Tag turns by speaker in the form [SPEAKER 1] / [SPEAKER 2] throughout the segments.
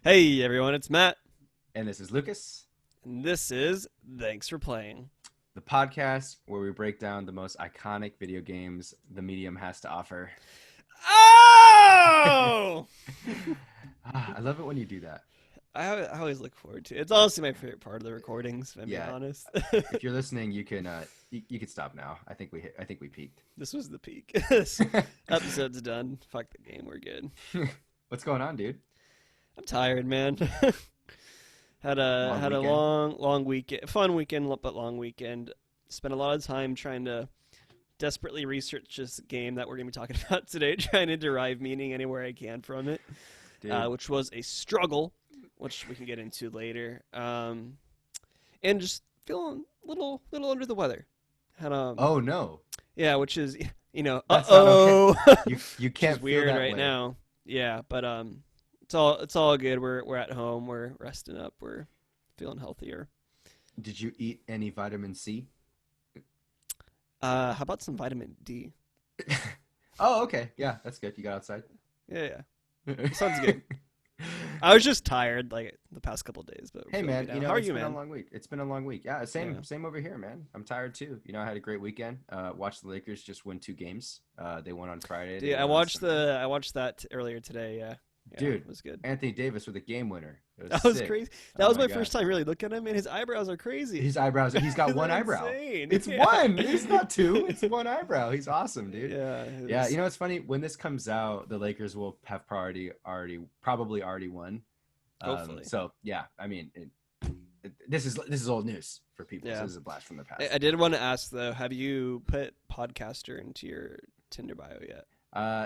[SPEAKER 1] Hey everyone, it's Matt,
[SPEAKER 2] And this is Lucas,
[SPEAKER 1] and this is Thanks for Playing.
[SPEAKER 2] the podcast where we break down the most iconic video games the medium has to offer.
[SPEAKER 1] Oh!
[SPEAKER 2] I love it when you do that.
[SPEAKER 1] I always look forward to it. It's honestly my favorite part of the recordings, if I'm being
[SPEAKER 2] Yeah,
[SPEAKER 1] honest.
[SPEAKER 2] if you're listening, you can stop now. I think we peaked.
[SPEAKER 1] This was the peak. This episode's done. Fuck the game, we're good.
[SPEAKER 2] What's going on, dude?
[SPEAKER 1] I'm tired, man. had a
[SPEAKER 2] Long
[SPEAKER 1] had a
[SPEAKER 2] weekend.
[SPEAKER 1] long weekend, fun weekend, but long weekend. Spent a lot of time trying to desperately research this game that we're gonna be talking about today, trying to derive meaning anywhere I can from it.
[SPEAKER 2] Dude.
[SPEAKER 1] Which was a struggle, which we can get into later. And just feeling little under the weather. Had
[SPEAKER 2] Oh no,
[SPEAKER 1] yeah, which is
[SPEAKER 2] that's not okay. You
[SPEAKER 1] which is
[SPEAKER 2] can't feel
[SPEAKER 1] weird
[SPEAKER 2] that
[SPEAKER 1] right
[SPEAKER 2] way.
[SPEAKER 1] now. Yeah, but it's all good. We're at home. We're resting up. We're feeling healthier.
[SPEAKER 2] Did you eat any vitamin C?
[SPEAKER 1] How about some vitamin D?
[SPEAKER 2] Oh, okay. Yeah, that's good. You got outside.
[SPEAKER 1] Yeah, yeah, sounds good. I was just tired like the past couple of days, but we're
[SPEAKER 2] Hey
[SPEAKER 1] feeling good
[SPEAKER 2] man,
[SPEAKER 1] now. How are
[SPEAKER 2] it's
[SPEAKER 1] you,
[SPEAKER 2] been a
[SPEAKER 1] man?
[SPEAKER 2] long week. It's been a long week. Yeah,
[SPEAKER 1] Yeah.
[SPEAKER 2] same over here, man. I'm tired too. I had a great weekend. Watched the Lakers just win 2 games. They won on Friday. They
[SPEAKER 1] Dude,
[SPEAKER 2] won on Sunday.
[SPEAKER 1] I watched that earlier today. Yeah, yeah, it
[SPEAKER 2] Dude,
[SPEAKER 1] was good.
[SPEAKER 2] Anthony Davis with a game winner. It was
[SPEAKER 1] That was
[SPEAKER 2] sick.
[SPEAKER 1] crazy. That
[SPEAKER 2] Oh
[SPEAKER 1] was
[SPEAKER 2] my
[SPEAKER 1] my
[SPEAKER 2] god.
[SPEAKER 1] first time really looking at him, and his eyebrows are crazy.
[SPEAKER 2] His eyebrows. He's got one
[SPEAKER 1] They're
[SPEAKER 2] eyebrow.
[SPEAKER 1] insane.
[SPEAKER 2] It's
[SPEAKER 1] Yeah,
[SPEAKER 2] one. It's not two. It's one eyebrow. He's awesome, dude.
[SPEAKER 1] yeah. It
[SPEAKER 2] Yeah,
[SPEAKER 1] was
[SPEAKER 2] it's funny when this comes out, the Lakers will have probably already won.
[SPEAKER 1] hopefully.
[SPEAKER 2] So yeah, this is old news for people. So
[SPEAKER 1] Yeah.
[SPEAKER 2] this is a blast from the
[SPEAKER 1] I
[SPEAKER 2] past.
[SPEAKER 1] did want to ask though, have you put podcaster into your Tinder bio yet?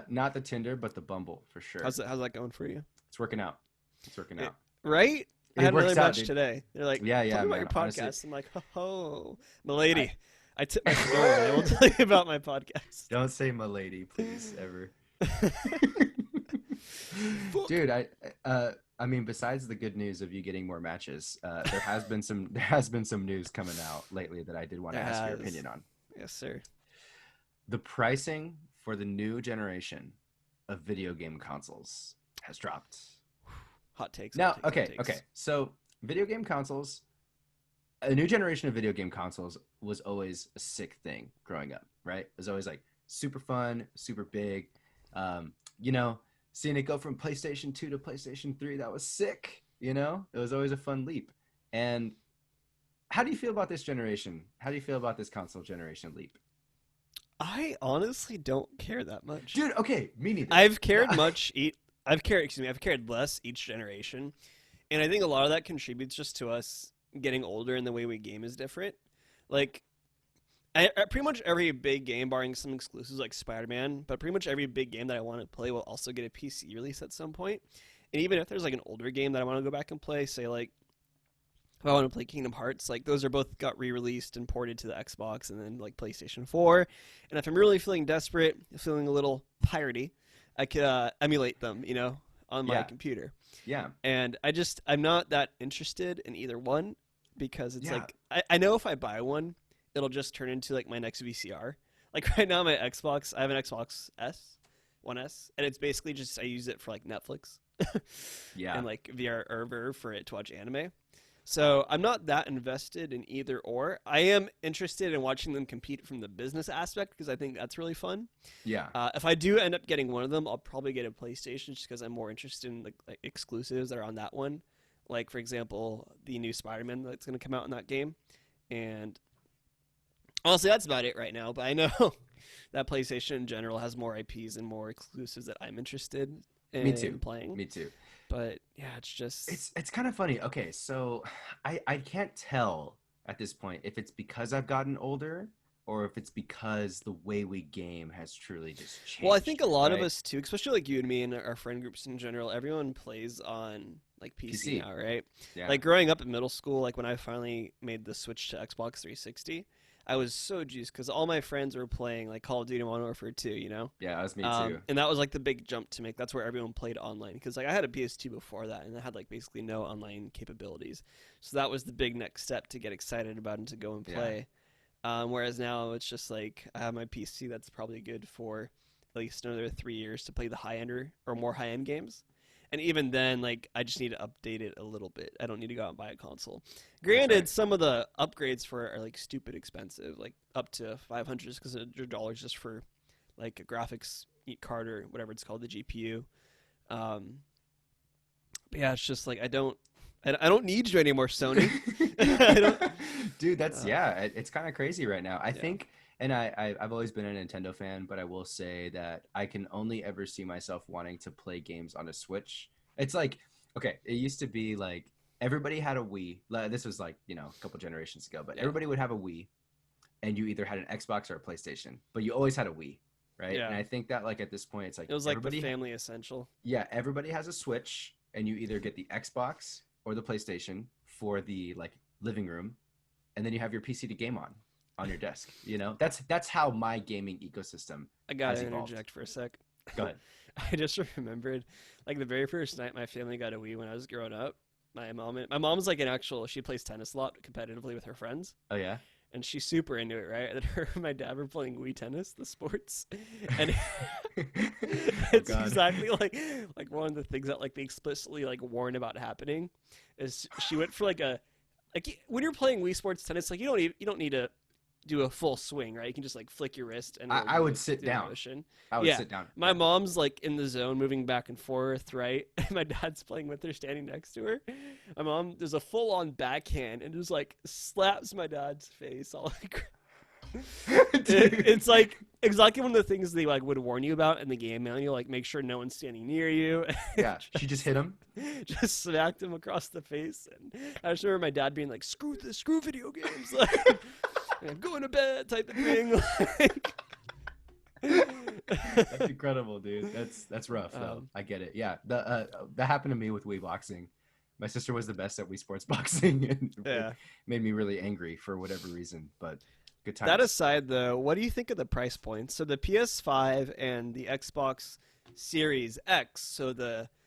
[SPEAKER 2] Not the Tinder, but the Bumble for sure.
[SPEAKER 1] How's that going for you?
[SPEAKER 2] It's working out. It's working
[SPEAKER 1] It,
[SPEAKER 2] out.
[SPEAKER 1] right? I
[SPEAKER 2] It
[SPEAKER 1] had another
[SPEAKER 2] works out,
[SPEAKER 1] match
[SPEAKER 2] dude.
[SPEAKER 1] today. They're like,
[SPEAKER 2] Yeah,
[SPEAKER 1] tell
[SPEAKER 2] yeah,
[SPEAKER 1] me about your
[SPEAKER 2] man. Honestly,
[SPEAKER 1] podcast. I'm like, ho,
[SPEAKER 2] I
[SPEAKER 1] milady. I tip my store. I will tell you about my podcast.
[SPEAKER 2] don't say my lady, please, ever.
[SPEAKER 1] Fuck.
[SPEAKER 2] Dude, besides the good news of you getting more matches, there has been some news coming out lately that I did want to
[SPEAKER 1] There
[SPEAKER 2] ask your
[SPEAKER 1] has.
[SPEAKER 2] opinion on.
[SPEAKER 1] Yes, sir.
[SPEAKER 2] The pricing for the new generation of video game consoles has dropped.
[SPEAKER 1] Hot takes, hot
[SPEAKER 2] Now,
[SPEAKER 1] takes, hot
[SPEAKER 2] okay,
[SPEAKER 1] takes.
[SPEAKER 2] okay. So, video game consoles, a new generation of video game consoles was always a sick thing growing up, right? It was always like super fun, super big. Um, you know, Seeing it go from PlayStation 2 to PlayStation 3, that was sick. It was always a fun leap. And how do you feel about this generation? How do you feel about this console generation leap?
[SPEAKER 1] I honestly don't care that much.
[SPEAKER 2] Dude, okay, me neither.
[SPEAKER 1] I've cared much. I've cared less each generation, and I think a lot of that contributes just to us getting older and the way we game is different. Like, pretty much every big game, barring some exclusives like Spider-Man, but pretty much every big game that I want to play will also get a PC release at some point. And even if there's like an older game that I want to go back and play, say like if I want to play Kingdom Hearts, like those are both got re-released and ported to the Xbox and then like PlayStation 4. And if I'm really feeling desperate, feeling a little piratey, I could emulate them, on my
[SPEAKER 2] Yeah,
[SPEAKER 1] computer.
[SPEAKER 2] yeah,
[SPEAKER 1] And I'm not that interested in either one because it's
[SPEAKER 2] yeah,
[SPEAKER 1] like I know if I buy one, it'll just turn into like my next VCR. Like right now, my Xbox, I have an Xbox S, One S, and it's basically just I use it for like Netflix
[SPEAKER 2] yeah,
[SPEAKER 1] and like VR or Verve for it to watch anime. So I'm not that invested in either or. I am interested in watching them compete from the business aspect because I think that's really fun.
[SPEAKER 2] yeah,
[SPEAKER 1] If I do end up getting one of them, I'll probably get a PlayStation just because I'm more interested in like exclusives that are on that one. Like for example, the new Spider-Man that's going to come out in that game. And honestly, that's about it right now. But I know that PlayStation in general has more IPs and more exclusives that I'm interested
[SPEAKER 2] me too.
[SPEAKER 1] in playing.
[SPEAKER 2] Me too.
[SPEAKER 1] But yeah, it's just
[SPEAKER 2] It's kind of funny. Okay, so I can't tell at this point if it's because I've gotten older or if it's because the way we game has truly just
[SPEAKER 1] well, I think
[SPEAKER 2] changed,
[SPEAKER 1] a lot of
[SPEAKER 2] right?
[SPEAKER 1] us too, especially like you and me and our friend groups in general, everyone plays on like PC
[SPEAKER 2] PC.
[SPEAKER 1] now, right?
[SPEAKER 2] Yeah.
[SPEAKER 1] Like growing up in middle school, like when I finally made the switch to Xbox 360, I was so juiced because all my friends were playing like Call of Duty Modern Warfare 2,
[SPEAKER 2] Yeah, that was me too.
[SPEAKER 1] And that was like the big jump to make. That's where everyone played online because like I had a PS2 before that, and it had like basically no online capabilities. So that was the big next step to get excited about and to go and
[SPEAKER 2] Yeah.
[SPEAKER 1] play. Whereas now it's just like I have my PC that's probably good for at least another 3 years to play the high end or more high end games. And even then, like, I just need to update it a little bit. I don't need to go out and buy a console. Granted,
[SPEAKER 2] right.
[SPEAKER 1] some of the upgrades for it are like stupid expensive, like up to $500 because $100 just for like a graphics card or whatever it's called, the GPU. Um, but yeah, it's just like I don't need you anymore, Sony. I don't.
[SPEAKER 2] Dude, that's
[SPEAKER 1] Uh,
[SPEAKER 2] it's kind of crazy right now. I
[SPEAKER 1] yeah,
[SPEAKER 2] think, and I've always been a Nintendo fan, but I will say that I can only ever see myself wanting to play games on a Switch. It's like, okay, it used to be like everybody had a Wii. This was like, a couple generations ago, but
[SPEAKER 1] yeah,
[SPEAKER 2] everybody would have a Wii, and you either had an Xbox or a PlayStation, but you always had a Wii, right? And
[SPEAKER 1] yeah.
[SPEAKER 2] I think that like at this point, it's like
[SPEAKER 1] It was like the
[SPEAKER 2] everybody,
[SPEAKER 1] family essential.
[SPEAKER 2] yeah, everybody has a Switch, and you either get the Xbox or the PlayStation for the like living room, and then you have your PC to game on your desk. That's how my gaming ecosystem
[SPEAKER 1] I gotta
[SPEAKER 2] has evolved.
[SPEAKER 1] interject for a sec.
[SPEAKER 2] Go ahead.
[SPEAKER 1] I just remembered, like the very first night my family got a Wii when I was growing up. My mom's like she plays tennis a lot competitively with her friends,
[SPEAKER 2] Oh yeah.
[SPEAKER 1] and she's super into it, right? And her and my dad were playing Wii tennis, the sports, and
[SPEAKER 2] Oh
[SPEAKER 1] it's
[SPEAKER 2] God.
[SPEAKER 1] exactly like one of the things that like they explicitly like warn about happening is she went for like when you're playing Wii Sports tennis, like you don't need to do a full swing, right? You can just like flick your wrist and it'll
[SPEAKER 2] I
[SPEAKER 1] do
[SPEAKER 2] would sit
[SPEAKER 1] the
[SPEAKER 2] down.
[SPEAKER 1] motion.
[SPEAKER 2] I would
[SPEAKER 1] Yeah,
[SPEAKER 2] sit down.
[SPEAKER 1] my mom's like in the zone, moving back and forth, right? And my dad's playing with her, standing next to her. My mom does a full-on backhand and just like slaps my dad's face all like.
[SPEAKER 2] Dude.
[SPEAKER 1] It's like exactly one of the things they like would warn you about in the game manual, like make sure no one's standing near you.
[SPEAKER 2] Yeah, she just hit him.
[SPEAKER 1] Just smacked him across the face, and I just remember my dad being like, screw video games, like I'm going to bed type of thing."
[SPEAKER 2] That's incredible, dude. That's rough though. I get it. Yeah, that happened to me with Wii boxing. My sister was the best at Wii Sports boxing, and
[SPEAKER 1] Yeah.
[SPEAKER 2] it made me really angry for whatever reason. But good
[SPEAKER 1] That
[SPEAKER 2] times.
[SPEAKER 1] aside, though, what do you think of the price points? So the PS5 and the Xbox Series X, so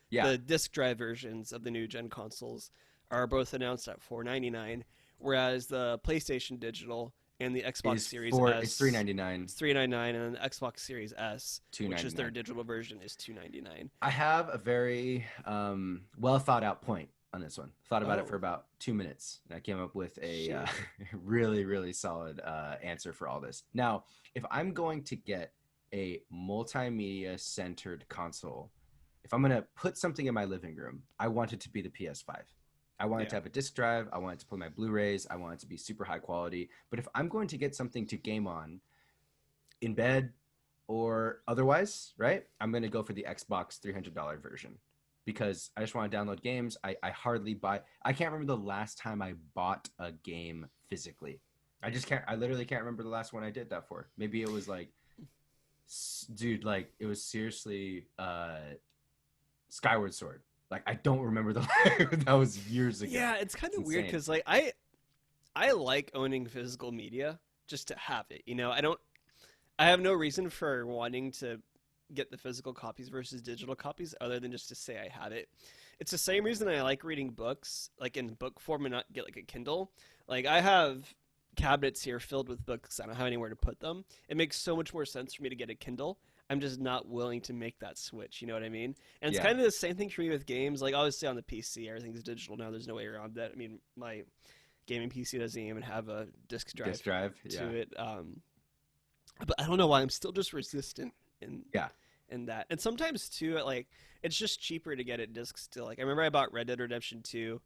[SPEAKER 2] Yeah,
[SPEAKER 1] the disc drive versions of the new gen consoles, are both announced at $499, whereas the PlayStation Digital and the Xbox Series S
[SPEAKER 2] it's $399,
[SPEAKER 1] is $399, and then the Xbox Series S, which is their
[SPEAKER 2] $299.
[SPEAKER 1] digital version, is $299.
[SPEAKER 2] I have a very well thought out point on this one. Thought about it
[SPEAKER 1] Oh,
[SPEAKER 2] for about 2 minutes, and I came up with a really, really solid answer for all this. Now, if I'm going to get a multimedia centered console, if I'm going to put something in my living room, I want it to be the PS5. I want it to
[SPEAKER 1] yeah,
[SPEAKER 2] have a disc drive. I want it to play my Blu-rays. I want it to be super high quality. But if I'm going to get something to game on in bed or otherwise, right? I'm going to go for the Xbox $300 version because I just want to download games. I hardly buy. I can't remember the last time I bought a game physically. I just can't. I literally can't remember the last one I did that for. Maybe it was like, dude, like it was seriously Skyward Sword. Like I don't remember the that was years ago.
[SPEAKER 1] yeah. It's kind
[SPEAKER 2] It's
[SPEAKER 1] of weird
[SPEAKER 2] insane.
[SPEAKER 1] because like I like owning physical media just to have it. I have no reason for wanting to get the physical copies versus digital copies other than just to say I have it. It's the same reason I like reading books like in book form and not get like a Kindle. Like I have cabinets here filled with books. I don't have anywhere to put them. It makes so much more sense for me to get a Kindle. I'm just not willing to make that switch. You know what I mean? And it's
[SPEAKER 2] Yeah,
[SPEAKER 1] kind of the same thing for me with games. Like obviously on the PC, everything's digital now. There's no way around that. I mean, my gaming PC doesn't even have a disk drive
[SPEAKER 2] disc drive.
[SPEAKER 1] to
[SPEAKER 2] Yeah,
[SPEAKER 1] it. But I don't know why I'm still just resistant
[SPEAKER 2] yeah.
[SPEAKER 1] in that. And sometimes too, like it's just cheaper to get it disc still. Like I remember I bought Red Dead Redemption 2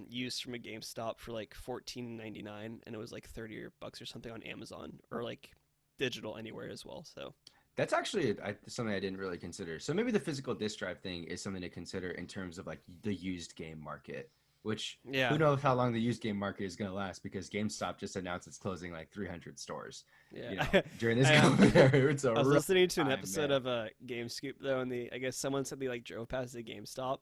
[SPEAKER 1] used from a GameStop for like $14.99, and it was like $30 or something on Amazon or like digital anywhere as well. So
[SPEAKER 2] That's actually something I didn't really consider. So maybe the physical disc drive thing is something to consider in terms of like the used game market, which
[SPEAKER 1] yeah,
[SPEAKER 2] who knows how long the used game market is going to last because GameStop just announced it's closing like 300 stores.
[SPEAKER 1] yeah.
[SPEAKER 2] During this
[SPEAKER 1] I,
[SPEAKER 2] COVID era, it's a
[SPEAKER 1] I was
[SPEAKER 2] rough
[SPEAKER 1] listening to an
[SPEAKER 2] time,
[SPEAKER 1] episode
[SPEAKER 2] man.
[SPEAKER 1] of Game Scoop though, and I guess someone said they like drove past the GameStop,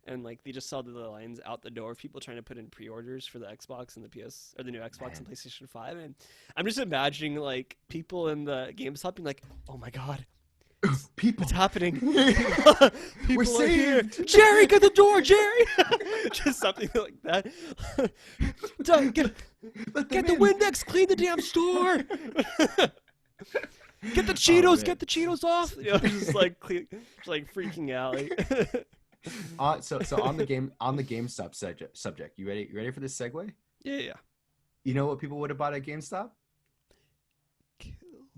[SPEAKER 1] and like they just saw the lines out the door of people trying to put in pre-orders for the Xbox and the PS or the new Xbox and
[SPEAKER 2] Man,
[SPEAKER 1] PlayStation 5, and I'm just imagining like people in the GameStop being like, "Oh my god,
[SPEAKER 2] people,
[SPEAKER 1] it's happening!
[SPEAKER 2] we're
[SPEAKER 1] People are here!
[SPEAKER 2] saved.
[SPEAKER 1] Jerry, get the door, Jerry!" Just something like that. Get
[SPEAKER 2] Let them
[SPEAKER 1] get the
[SPEAKER 2] in.
[SPEAKER 1] Windex, clean the damn store. Get the
[SPEAKER 2] Oh
[SPEAKER 1] Cheetos,
[SPEAKER 2] man.
[SPEAKER 1] get the Cheetos off. You know, just like freaking out. Like,
[SPEAKER 2] So on the GameStop subject. You ready? You ready for this segue?
[SPEAKER 1] Yeah, yeah.
[SPEAKER 2] You know what people would have bought at GameStop?
[SPEAKER 1] Kill-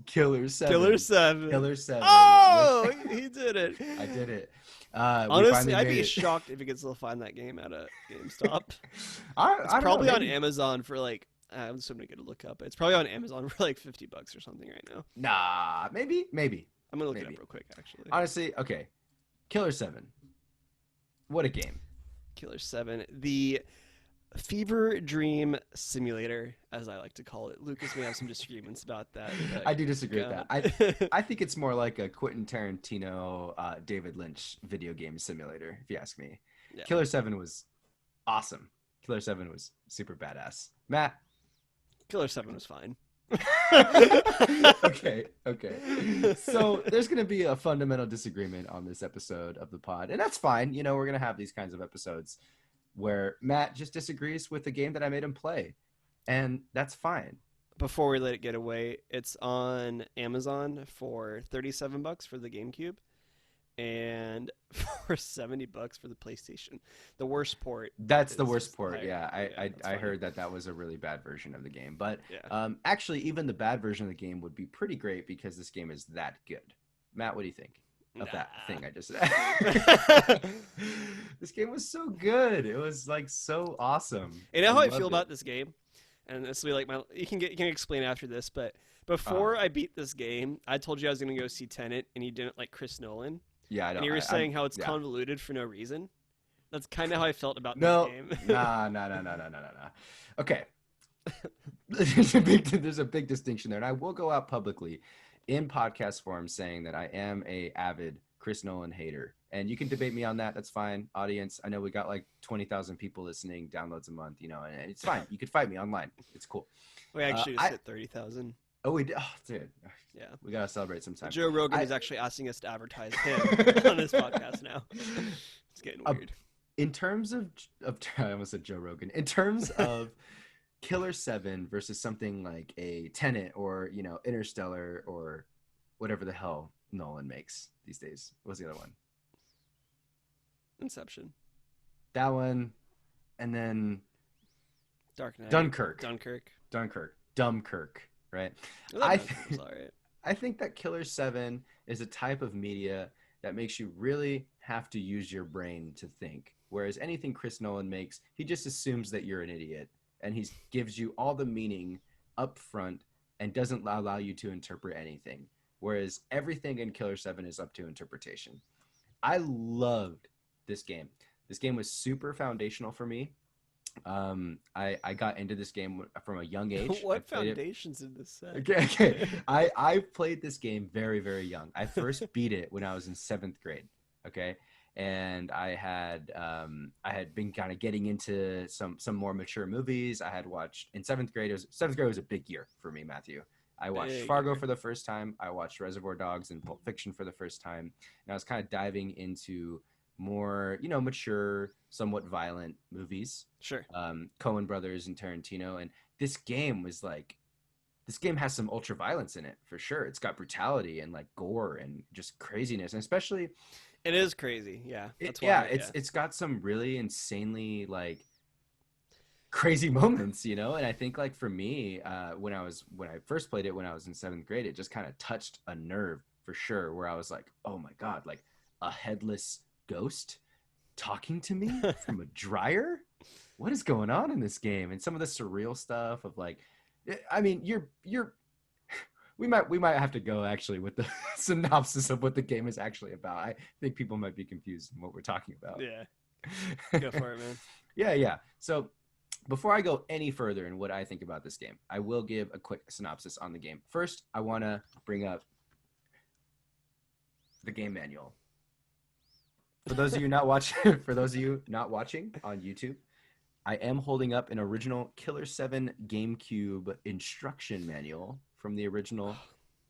[SPEAKER 2] Killer 7.
[SPEAKER 1] Killer 7.
[SPEAKER 2] Killer 7.
[SPEAKER 1] Oh, he did it.
[SPEAKER 2] I did it. We
[SPEAKER 1] Honestly,
[SPEAKER 2] finally
[SPEAKER 1] I'd
[SPEAKER 2] made
[SPEAKER 1] be
[SPEAKER 2] it.
[SPEAKER 1] shocked if you could still find that game at a GameStop. It's
[SPEAKER 2] I don't
[SPEAKER 1] probably
[SPEAKER 2] know,
[SPEAKER 1] on
[SPEAKER 2] maybe-
[SPEAKER 1] Amazon for like, I'm so many good to look up. It's probably on Amazon for like $50 or something right now.
[SPEAKER 2] Nah, maybe.
[SPEAKER 1] I'm gonna look it
[SPEAKER 2] Maybe.
[SPEAKER 1] up real quick, actually.
[SPEAKER 2] Honestly, okay. Killer 7. What a game.
[SPEAKER 1] Killer 7, the Fever Dream Simulator, as I like to call it. Lucas may have some disagreements about that. But
[SPEAKER 2] I do disagree with that.
[SPEAKER 1] God.
[SPEAKER 2] I think it's more like a Quentin Tarantino, David Lynch video game simulator, if you ask me.
[SPEAKER 1] Yeah.
[SPEAKER 2] Killer 7 was awesome. Killer 7 was super badass. Matt?
[SPEAKER 1] Killer 7 was fine.
[SPEAKER 2] Okay. So there's going to be a fundamental disagreement on this episode of the pod, and that's fine. You know, we're going to have these kinds of episodes where Matt just disagrees with the game that I made him play, and that's fine.
[SPEAKER 1] Before we let it get away, it's on Amazon for $37 for the GameCube and for $70 for the PlayStation. The worst port.
[SPEAKER 2] That's the
[SPEAKER 1] is
[SPEAKER 2] worst
[SPEAKER 1] just
[SPEAKER 2] port.
[SPEAKER 1] higher.
[SPEAKER 2] Yeah,
[SPEAKER 1] that's
[SPEAKER 2] I
[SPEAKER 1] funny.
[SPEAKER 2] heard that was a really bad version of the game, but
[SPEAKER 1] Yeah.
[SPEAKER 2] actually, even the bad version of the game would be pretty great because this game is that good. Matt, what do you think of that
[SPEAKER 1] Nah.
[SPEAKER 2] thing I just said? This game was so good. It was like so awesome.
[SPEAKER 1] You know how I
[SPEAKER 2] loved
[SPEAKER 1] feel
[SPEAKER 2] it.
[SPEAKER 1] about this game, and this will be like my. You can explain after this, but before I beat this game, I told you I was gonna go see Tenet, and you didn't like Chris Nolan,
[SPEAKER 2] Yeah, I know.
[SPEAKER 1] and you were saying how it's
[SPEAKER 2] yeah.
[SPEAKER 1] convoluted for no reason. That's kind of how I felt about
[SPEAKER 2] No,
[SPEAKER 1] this game.
[SPEAKER 2] nah. Okay. There's a big distinction there, and I will go out publicly in podcast form saying that I am a avid Chris Nolan hater, and you can debate me on that. That's fine, audience. I know we got like 20,000 people listening, downloads a month, you know, and it's fine. You could fight me online. It's cool.
[SPEAKER 1] We actually just
[SPEAKER 2] I-
[SPEAKER 1] hit 30,000.
[SPEAKER 2] Oh, we did. Oh, dude,
[SPEAKER 1] Yeah.
[SPEAKER 2] we gotta celebrate sometime.
[SPEAKER 1] Joe Rogan
[SPEAKER 2] I-
[SPEAKER 1] is actually asking us to advertise him on this podcast now. It's getting weird.
[SPEAKER 2] In terms of I almost said Joe Rogan. In terms of Killer 7 versus something like a Tenet or, you know, Interstellar or whatever the hell Nolan makes these days. What was the other one?
[SPEAKER 1] Inception.
[SPEAKER 2] That one, and then
[SPEAKER 1] Dark Knight.
[SPEAKER 2] Dunkirk. Dunkirk, right?
[SPEAKER 1] Oh,
[SPEAKER 2] I
[SPEAKER 1] that Dunkirk was alright.
[SPEAKER 2] I think that Killer 7 is a type of media that makes you really have to use your brain to think. Whereas anything Chris Nolan makes, he just assumes that you're an idiot, and he gives you all the meaning up front and doesn't allow you to interpret anything. Whereas everything in Killer 7 is up to interpretation. I loved this game. This game was super foundational for me. I got into this game from a young age.
[SPEAKER 1] What
[SPEAKER 2] I played it-
[SPEAKER 1] foundations in this set?
[SPEAKER 2] Okay. I played this game very, very young. I first beat it when I was in 7th grade. Okay. And I had been kind of getting into some more mature movies. I had watched in 7th grade. 7th grade was a big year for me, Matthew. I watched
[SPEAKER 1] Big
[SPEAKER 2] Fargo
[SPEAKER 1] year.
[SPEAKER 2] for the first time. I watched Reservoir Dogs and Pulp Fiction for the first time. And I was kind of diving into more, you know, mature, somewhat violent movies.
[SPEAKER 1] Sure.
[SPEAKER 2] Coen Brothers and Tarantino, and this game has some ultra violence in it for sure. It's got brutality and like gore and just craziness, and especially
[SPEAKER 1] It is crazy. Yeah. That's why.
[SPEAKER 2] yeah, it's got some really insanely like crazy moments, you know. And I think like for me, when I first played it when I was in 7th grade, it just kind of touched a nerve for sure, where I was like, oh my god, like a headless ghost talking to me from a dryer. What is going on in this game? And some of the surreal stuff of like, I mean, we might have to go actually with the synopsis of what the game is actually about. I think people might be confused in what we're talking about.
[SPEAKER 1] Yeah. Go for it, man.
[SPEAKER 2] Yeah. So before I go any further in what I think about this game, I will give a quick synopsis on the game. First, I want to bring up the game manual. For those of you not watching on YouTube, I am holding up an original Killer 7 GameCube instruction manual from the original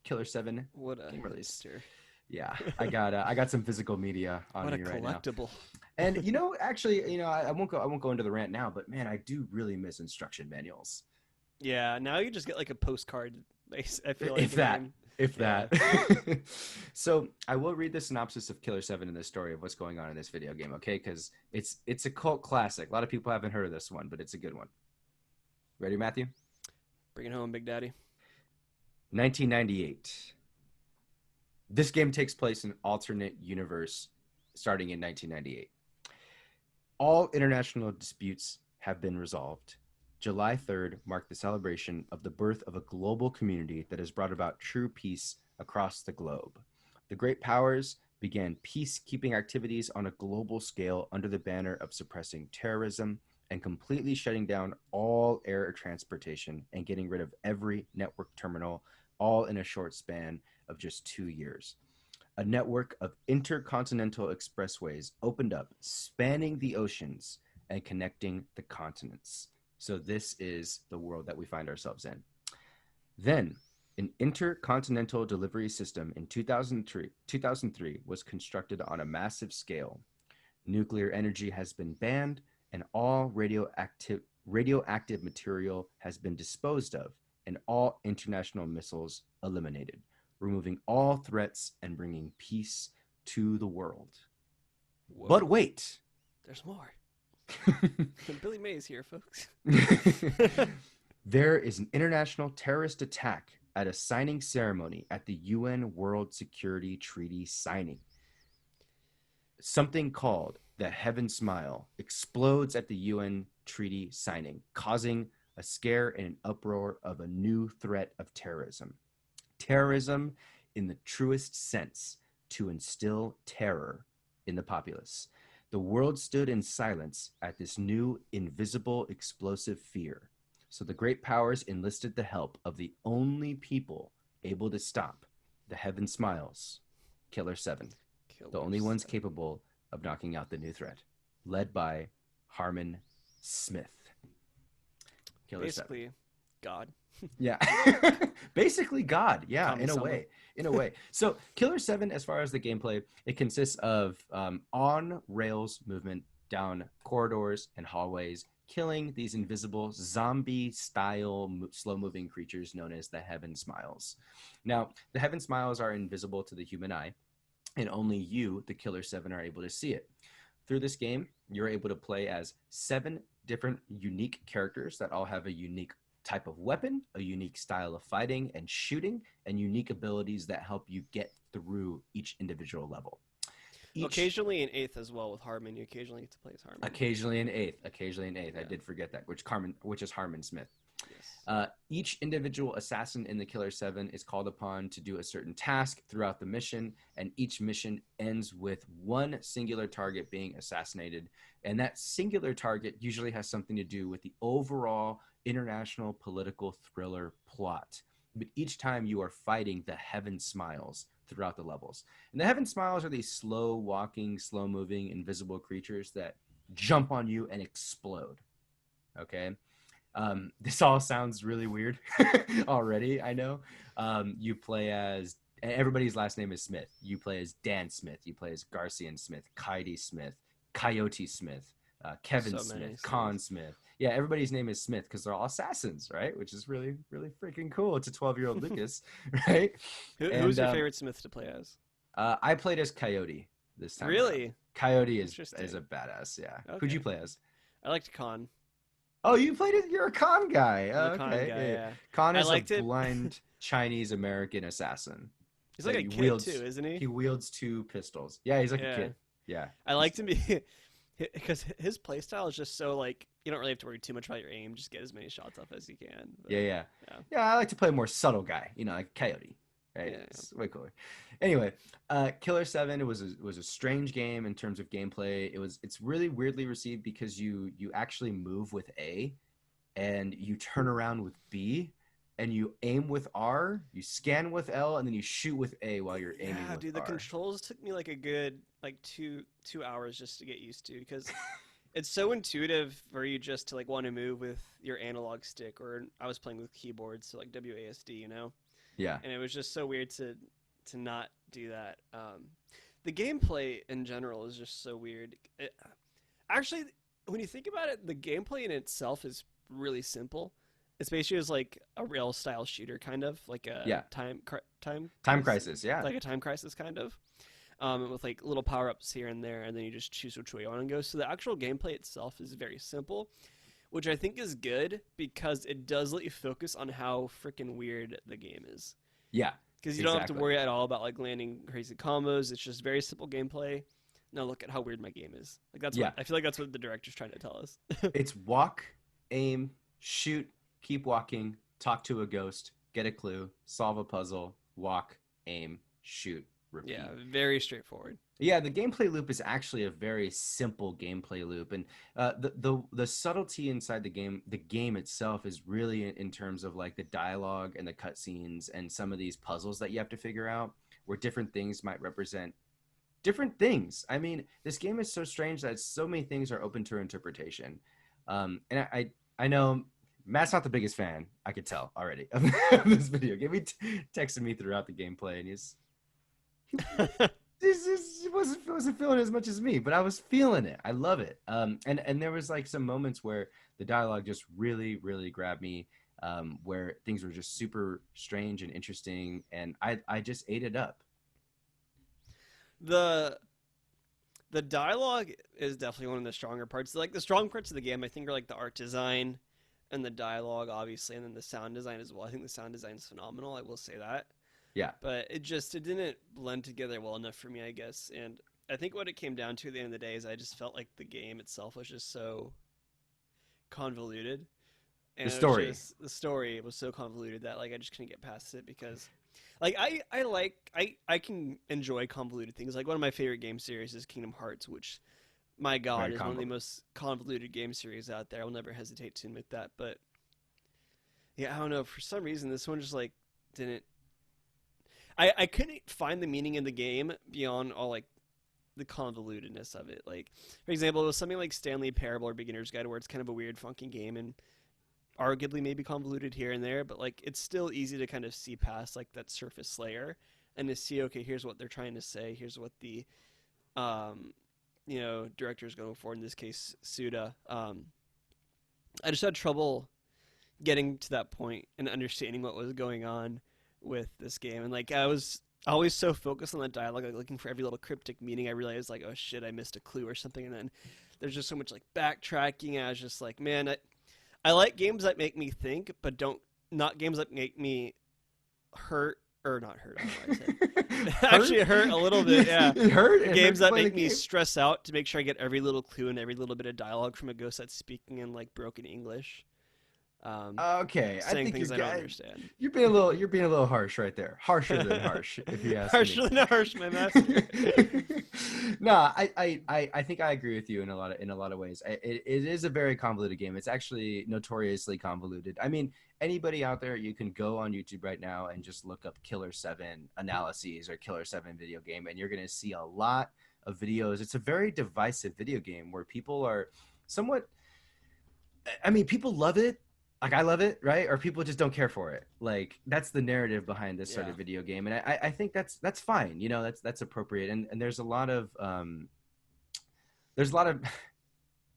[SPEAKER 2] Killer 7
[SPEAKER 1] What a
[SPEAKER 2] game release.
[SPEAKER 1] hipster.
[SPEAKER 2] Yeah, I got some physical media on
[SPEAKER 1] What a
[SPEAKER 2] me right now.
[SPEAKER 1] collectible.
[SPEAKER 2] And you know, actually, you know, I won't go into the rant now, but man, I do really miss instruction manuals.
[SPEAKER 1] Yeah. Now you just get like a postcard. I feel like
[SPEAKER 2] If
[SPEAKER 1] in
[SPEAKER 2] that.
[SPEAKER 1] game.
[SPEAKER 2] if
[SPEAKER 1] Yeah.
[SPEAKER 2] that. So I will read the synopsis of Killer 7 and the story of what's going on in this video game, okay? Because it's a cult classic. A lot of people haven't heard of this one, but it's a good one. Ready, Matthew?
[SPEAKER 1] Bring it home, Big Daddy.
[SPEAKER 2] 1998. This game takes place in an alternate universe starting in 1998. All international disputes have been resolved. July 3rd marked the celebration of the birth of a global community that has brought about true peace across the globe. The great powers began peacekeeping activities on a global scale under the banner of suppressing terrorism and completely shutting down all air transportation and getting rid of every network terminal, all in a short span of just 2 years. A network of intercontinental expressways opened up, spanning the oceans and connecting the continents. So this is the world that we find ourselves in. Then, an intercontinental delivery system in 2003 was constructed on a massive scale. Nuclear energy has been banned, and all radioactive material has been disposed of, and all international missiles eliminated, removing all threats and bringing peace to the world.
[SPEAKER 1] Whoa.
[SPEAKER 2] But wait.
[SPEAKER 1] There's more. Billy Mays here, folks.
[SPEAKER 2] There is an international terrorist attack at a signing ceremony at the UN World Security Treaty signing. Something called the Heaven Smile explodes at the UN treaty signing, causing a scare and an uproar of a new threat of terrorism. Terrorism in the truest sense, to instill terror in the populace. The world stood in silence at this new, invisible, explosive fear. So the great powers enlisted the help of the only people able to stop the Heaven Smiles, Killer 7. The only ones capable of knocking out the new threat, led by Harmon Smith. Killer
[SPEAKER 1] Basically,
[SPEAKER 2] 7.
[SPEAKER 1] God.
[SPEAKER 2] Yeah. Basically God. Yeah,
[SPEAKER 1] Tommy
[SPEAKER 2] in a
[SPEAKER 1] Summer.
[SPEAKER 2] way. In a way. So Killer 7, as far as the gameplay, it consists of on-rails movement down corridors and hallways, killing these invisible zombie-style slow-moving creatures known as the Heaven Smiles. Now, the Heaven Smiles are invisible to the human eye, and only you, the Killer 7, are able to see it. Through this game, you're able to play as 7 different unique characters that all have a unique type of weapon, a unique style of fighting and shooting, and unique abilities that help you get through each individual level.
[SPEAKER 1] Occasionally in 8th as well with Harmon. You occasionally get to play as Harmon.
[SPEAKER 2] Occasionally in 8th.
[SPEAKER 1] Yeah.
[SPEAKER 2] I did forget that, which is Harmon Smith.
[SPEAKER 1] Yes.
[SPEAKER 2] Each individual assassin in the Killer 7 is called upon to do a certain task throughout the mission, and each mission ends with one singular target being assassinated. And that singular target usually has something to do with the overall international political thriller plot. But each time you are fighting the Heaven Smiles throughout the levels. And the Heaven Smiles are these slow-walking, slow-moving, invisible creatures that jump on you and explode. Okay? This all sounds really weird already, I know. You play as, everybody's last name is Smith. You play as Dan Smith. You play as Garcian Smith, Kaidi Smith, Coyote Smith, Kevin
[SPEAKER 1] So
[SPEAKER 2] Smith,
[SPEAKER 1] many
[SPEAKER 2] Con Smith. Yeah, everybody's name is Smith because they're all assassins, right? Which is really, really freaking cool. It's a 12-year-old Lucas, right?
[SPEAKER 1] Who's your favorite Smith to play as?
[SPEAKER 2] I played as Coyote this time.
[SPEAKER 1] Really?
[SPEAKER 2] Around. Coyote is
[SPEAKER 1] Interesting.
[SPEAKER 2] a badass, yeah.
[SPEAKER 1] Okay.
[SPEAKER 2] Who'd you play as?
[SPEAKER 1] I liked Con.
[SPEAKER 2] Oh, you played it? You're a Con guy.
[SPEAKER 1] I'm a
[SPEAKER 2] Okay.
[SPEAKER 1] Con guy, yeah.
[SPEAKER 2] Con
[SPEAKER 1] I
[SPEAKER 2] is
[SPEAKER 1] liked
[SPEAKER 2] a
[SPEAKER 1] it.
[SPEAKER 2] blind Chinese-American assassin.
[SPEAKER 1] He's like
[SPEAKER 2] that
[SPEAKER 1] a
[SPEAKER 2] he
[SPEAKER 1] kid
[SPEAKER 2] wields-
[SPEAKER 1] too, isn't he?
[SPEAKER 2] He wields 2 pistols. Yeah, he's like
[SPEAKER 1] Yeah.
[SPEAKER 2] a kid. Yeah.
[SPEAKER 1] I liked him because his playstyle is just so like you don't really have to worry too much about your aim. Just get as many shots off as you can. But,
[SPEAKER 2] Yeah.
[SPEAKER 1] Yeah.
[SPEAKER 2] Yeah, I like to play a more subtle guy, like Coyote. Right?
[SPEAKER 1] Yeah.
[SPEAKER 2] It's way cooler. Anyway, Killer 7 was a strange game in terms of gameplay. It's really weirdly received because you actually move with A and you turn around with B and you aim with R, you scan with L, and then you shoot with A while you're aiming
[SPEAKER 1] Yeah,
[SPEAKER 2] with
[SPEAKER 1] dude, the
[SPEAKER 2] R.
[SPEAKER 1] controls took me like a good two hours just to get used to because it's so intuitive for you just to like want to move with your analog stick, or I was playing with keyboards, so like WASD,
[SPEAKER 2] Yeah.
[SPEAKER 1] and it was just so weird to not do that. The gameplay in general is just so weird. Actually, when you think about it, the gameplay in itself is really simple. It's basically just like a real style shooter, kind of like a
[SPEAKER 2] Yeah,
[SPEAKER 1] time
[SPEAKER 2] Time
[SPEAKER 1] crisis,
[SPEAKER 2] Crisis. Yeah,
[SPEAKER 1] like a time crisis, kind of. With like little power ups here and there, and then you just choose which way you want to go. So the actual gameplay itself is very simple, which I think is good because it does let you focus on how freaking weird the game is.
[SPEAKER 2] yeah,
[SPEAKER 1] Because you don't have to
[SPEAKER 2] exactly.
[SPEAKER 1] worry at all about like landing crazy combos. It's just very simple gameplay. Now look at how weird my game is. Like that's what
[SPEAKER 2] Yeah,
[SPEAKER 1] I feel like that's what the director's trying to tell us.
[SPEAKER 2] it's walk, aim, shoot, keep walking, talk to a ghost, get a clue, solve a puzzle, walk, aim, shoot,
[SPEAKER 1] Yeah,
[SPEAKER 2] repeat.
[SPEAKER 1] very straightforward.
[SPEAKER 2] Yeah, the gameplay loop is actually a very simple gameplay loop, and the subtlety inside the game itself is really in terms of like the dialogue and the cutscenes and some of these puzzles that you have to figure out, where different things might represent different things. I mean, this game is so strange that so many things are open to interpretation, and I know Matt's not the biggest fan. I could tell already of this video game. He texted me throughout the gameplay, and he wasn't feeling as much as me, but I was feeling it. I love it. And there was like some moments where the dialogue just really grabbed me, where things were just super strange and interesting, and I just ate it up.
[SPEAKER 1] the the dialogue is definitely one of the stronger parts. Like the strong parts of the game, I think, are like the art design and the dialogue, obviously, and then the sound design as well. I think the sound design is phenomenal. I will say that,
[SPEAKER 2] Yeah,
[SPEAKER 1] but it didn't blend together well enough for me, I guess. And I think what it came down to at the end of the day is I just felt like the game itself was just so convoluted,
[SPEAKER 2] the
[SPEAKER 1] and it was
[SPEAKER 2] story.
[SPEAKER 1] just the story was so convoluted that like I just couldn't get past it because like I can enjoy convoluted things. Like one of my favorite game series is Kingdom Hearts, which my god
[SPEAKER 2] Very
[SPEAKER 1] is one of the
[SPEAKER 2] convoluted.
[SPEAKER 1] most convoluted game series out there. I will never hesitate to admit that. But yeah, I don't know, for some reason this one just like didn't I couldn't find the meaning in the game beyond all like the convolutedness of it. Like, for example, it was something like Stanley Parable or Beginner's Guide, where it's kind of a weird, funky game and arguably maybe convoluted here and there, but like it's still easy to kind of see past like that surface layer and to see, okay, here's what they're trying to say, here's what the um, director is going for. In this case, Suda. I just had trouble getting to that point and understanding what was going on with this game, and like I was always so focused on the dialogue, like looking for every little cryptic meaning. I realized like, oh shit, I missed a clue or something, and then there's just so much like backtracking. And I was just like, man, I like games that make me think, but don't not games that make me hurt or not hurt. I don't know what I said.
[SPEAKER 2] Hurt?
[SPEAKER 1] Actually, hurt a little bit. Yeah,
[SPEAKER 2] It hurt. It hurt
[SPEAKER 1] games
[SPEAKER 2] to
[SPEAKER 1] that
[SPEAKER 2] play the
[SPEAKER 1] make me
[SPEAKER 2] game.
[SPEAKER 1] stress out to make sure I get every little clue and every little bit of dialogue from a ghost that's speaking in like broken English,
[SPEAKER 2] Okay, I
[SPEAKER 1] saying
[SPEAKER 2] think
[SPEAKER 1] things I don't understand.
[SPEAKER 2] you're being a little harsh right there. Harsher than harsh, if you ask me.
[SPEAKER 1] Harsher than harsh, my master.
[SPEAKER 2] No, I think I agree with you in a lot of ways. It is a very convoluted game. It's actually notoriously convoluted. I mean, anybody out there, you can go on YouTube right now and just look up Killer 7 analyses or Killer 7 video game, and you're gonna see a lot of videos. It's a very divisive video game where people are somewhat. I mean, people love it. Like I love it, right? Or people just don't care for it. Like that's the narrative behind this sort
[SPEAKER 1] Yeah.
[SPEAKER 2] of video game, and I think that's fine. You know, that's appropriate. And there's a lot of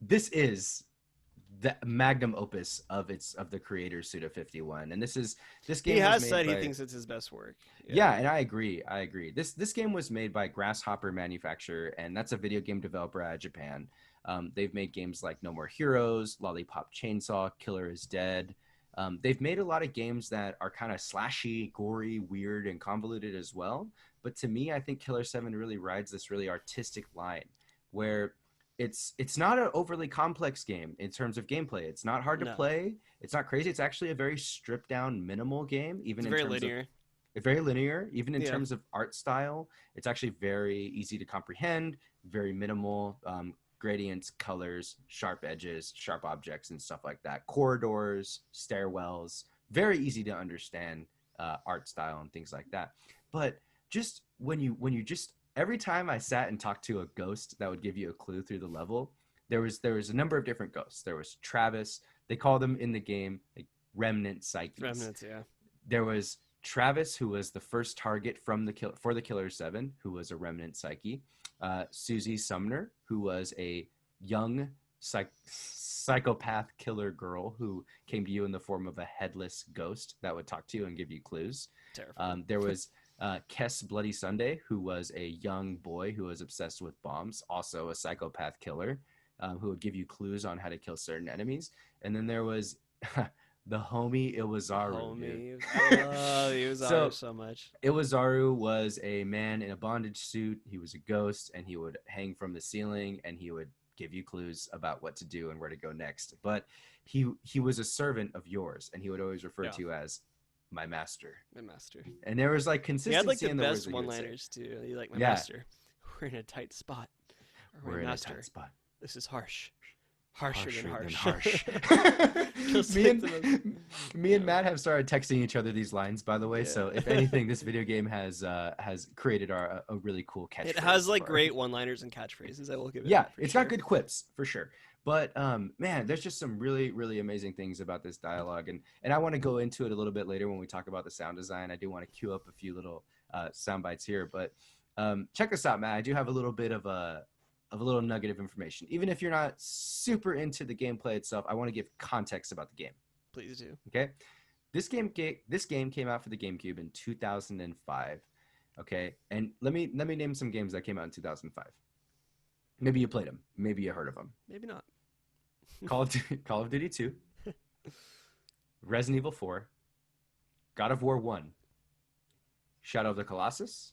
[SPEAKER 2] this is the magnum opus of the creator Suda 51, and this
[SPEAKER 1] He
[SPEAKER 2] game was
[SPEAKER 1] has
[SPEAKER 2] made
[SPEAKER 1] said he
[SPEAKER 2] by
[SPEAKER 1] thinks it's his best work. Yeah.
[SPEAKER 2] yeah, and I agree. I agree. This game was made by Grasshopper Manufacture, and that's a video game developer out of Japan. They've made games like No More Heroes, Lollipop Chainsaw, Killer is Dead. They've made a lot of games that are kind of slashy, gory, weird, and convoluted as well. But to me, I think Killer 7 really rides this really artistic line where it's not an overly complex game in terms of gameplay. It's not hard to
[SPEAKER 1] No.
[SPEAKER 2] play. It's not crazy. It's actually a very stripped down, minimal game, even
[SPEAKER 1] It's
[SPEAKER 2] in
[SPEAKER 1] very
[SPEAKER 2] terms of
[SPEAKER 1] linear.
[SPEAKER 2] very linear, even in
[SPEAKER 1] Yeah.
[SPEAKER 2] terms of art style. It's actually very easy to comprehend, very minimal gradients, colors, sharp edges, sharp objects, and stuff like that. Corridors, stairwells, very easy to understand art style and things like that. But just when you just every time I sat and talked to a ghost that would give you a clue through the level, there was a number of different ghosts. There was Travis. They call them in the game like remnant psyches.
[SPEAKER 1] Remnants, yeah.
[SPEAKER 2] There was Travis, who was the first target for the Killer 7, who was a remnant psyche. Susie Sumner, who was a young psychopath killer girl who came to you in the form of a headless ghost that would talk to you and give you clues.
[SPEAKER 1] Terrifying.
[SPEAKER 2] There was Kess Bloody Sunday, who was a young boy who was obsessed with bombs, also a psychopath killer, who would give you clues on how to kill certain enemies. And then there was the homie Iwazaru. Dude.
[SPEAKER 1] Homie. I love Iwazaru so much.
[SPEAKER 2] Iwazaru was a man in a bondage suit. He was a ghost, and he would hang from the ceiling, and he would give you clues about what to do and where to go next. But he was a servant of yours, and he would always refer to you as my master.
[SPEAKER 1] My master.
[SPEAKER 2] And there was like consistency.
[SPEAKER 1] He had like the
[SPEAKER 2] in the
[SPEAKER 1] best
[SPEAKER 2] words
[SPEAKER 1] one-liners too. He like my master. We're in a tight spot.
[SPEAKER 2] We're in a tight spot.
[SPEAKER 1] This is harsh. Harsher than harsh.
[SPEAKER 2] me and Matt have started texting each other these lines, by the way. Yeah. So if anything, this video game has created a really cool catchphrase.
[SPEAKER 1] It has like great one-liners and catchphrases. I will give it.
[SPEAKER 2] Yeah, it's got good quips for sure. But man, there's just some really, really amazing things about this dialogue, and I want to go into it a little bit later when we talk about the sound design. I do want to cue up a few little sound bites here, but check this out, Matt. I do have a little bit of a little nugget of information. Even if you're not super into the gameplay itself, I want to give context about the game.
[SPEAKER 1] Please do.
[SPEAKER 2] Okay, this game came out for the GameCube in 2005. Okay, and let me name some games that came out in 2005. Maybe you played them. Maybe you heard of them.
[SPEAKER 1] Maybe not.
[SPEAKER 2] Call of Duty 2, Resident Evil 4, God of War 1, Shadow of the Colossus,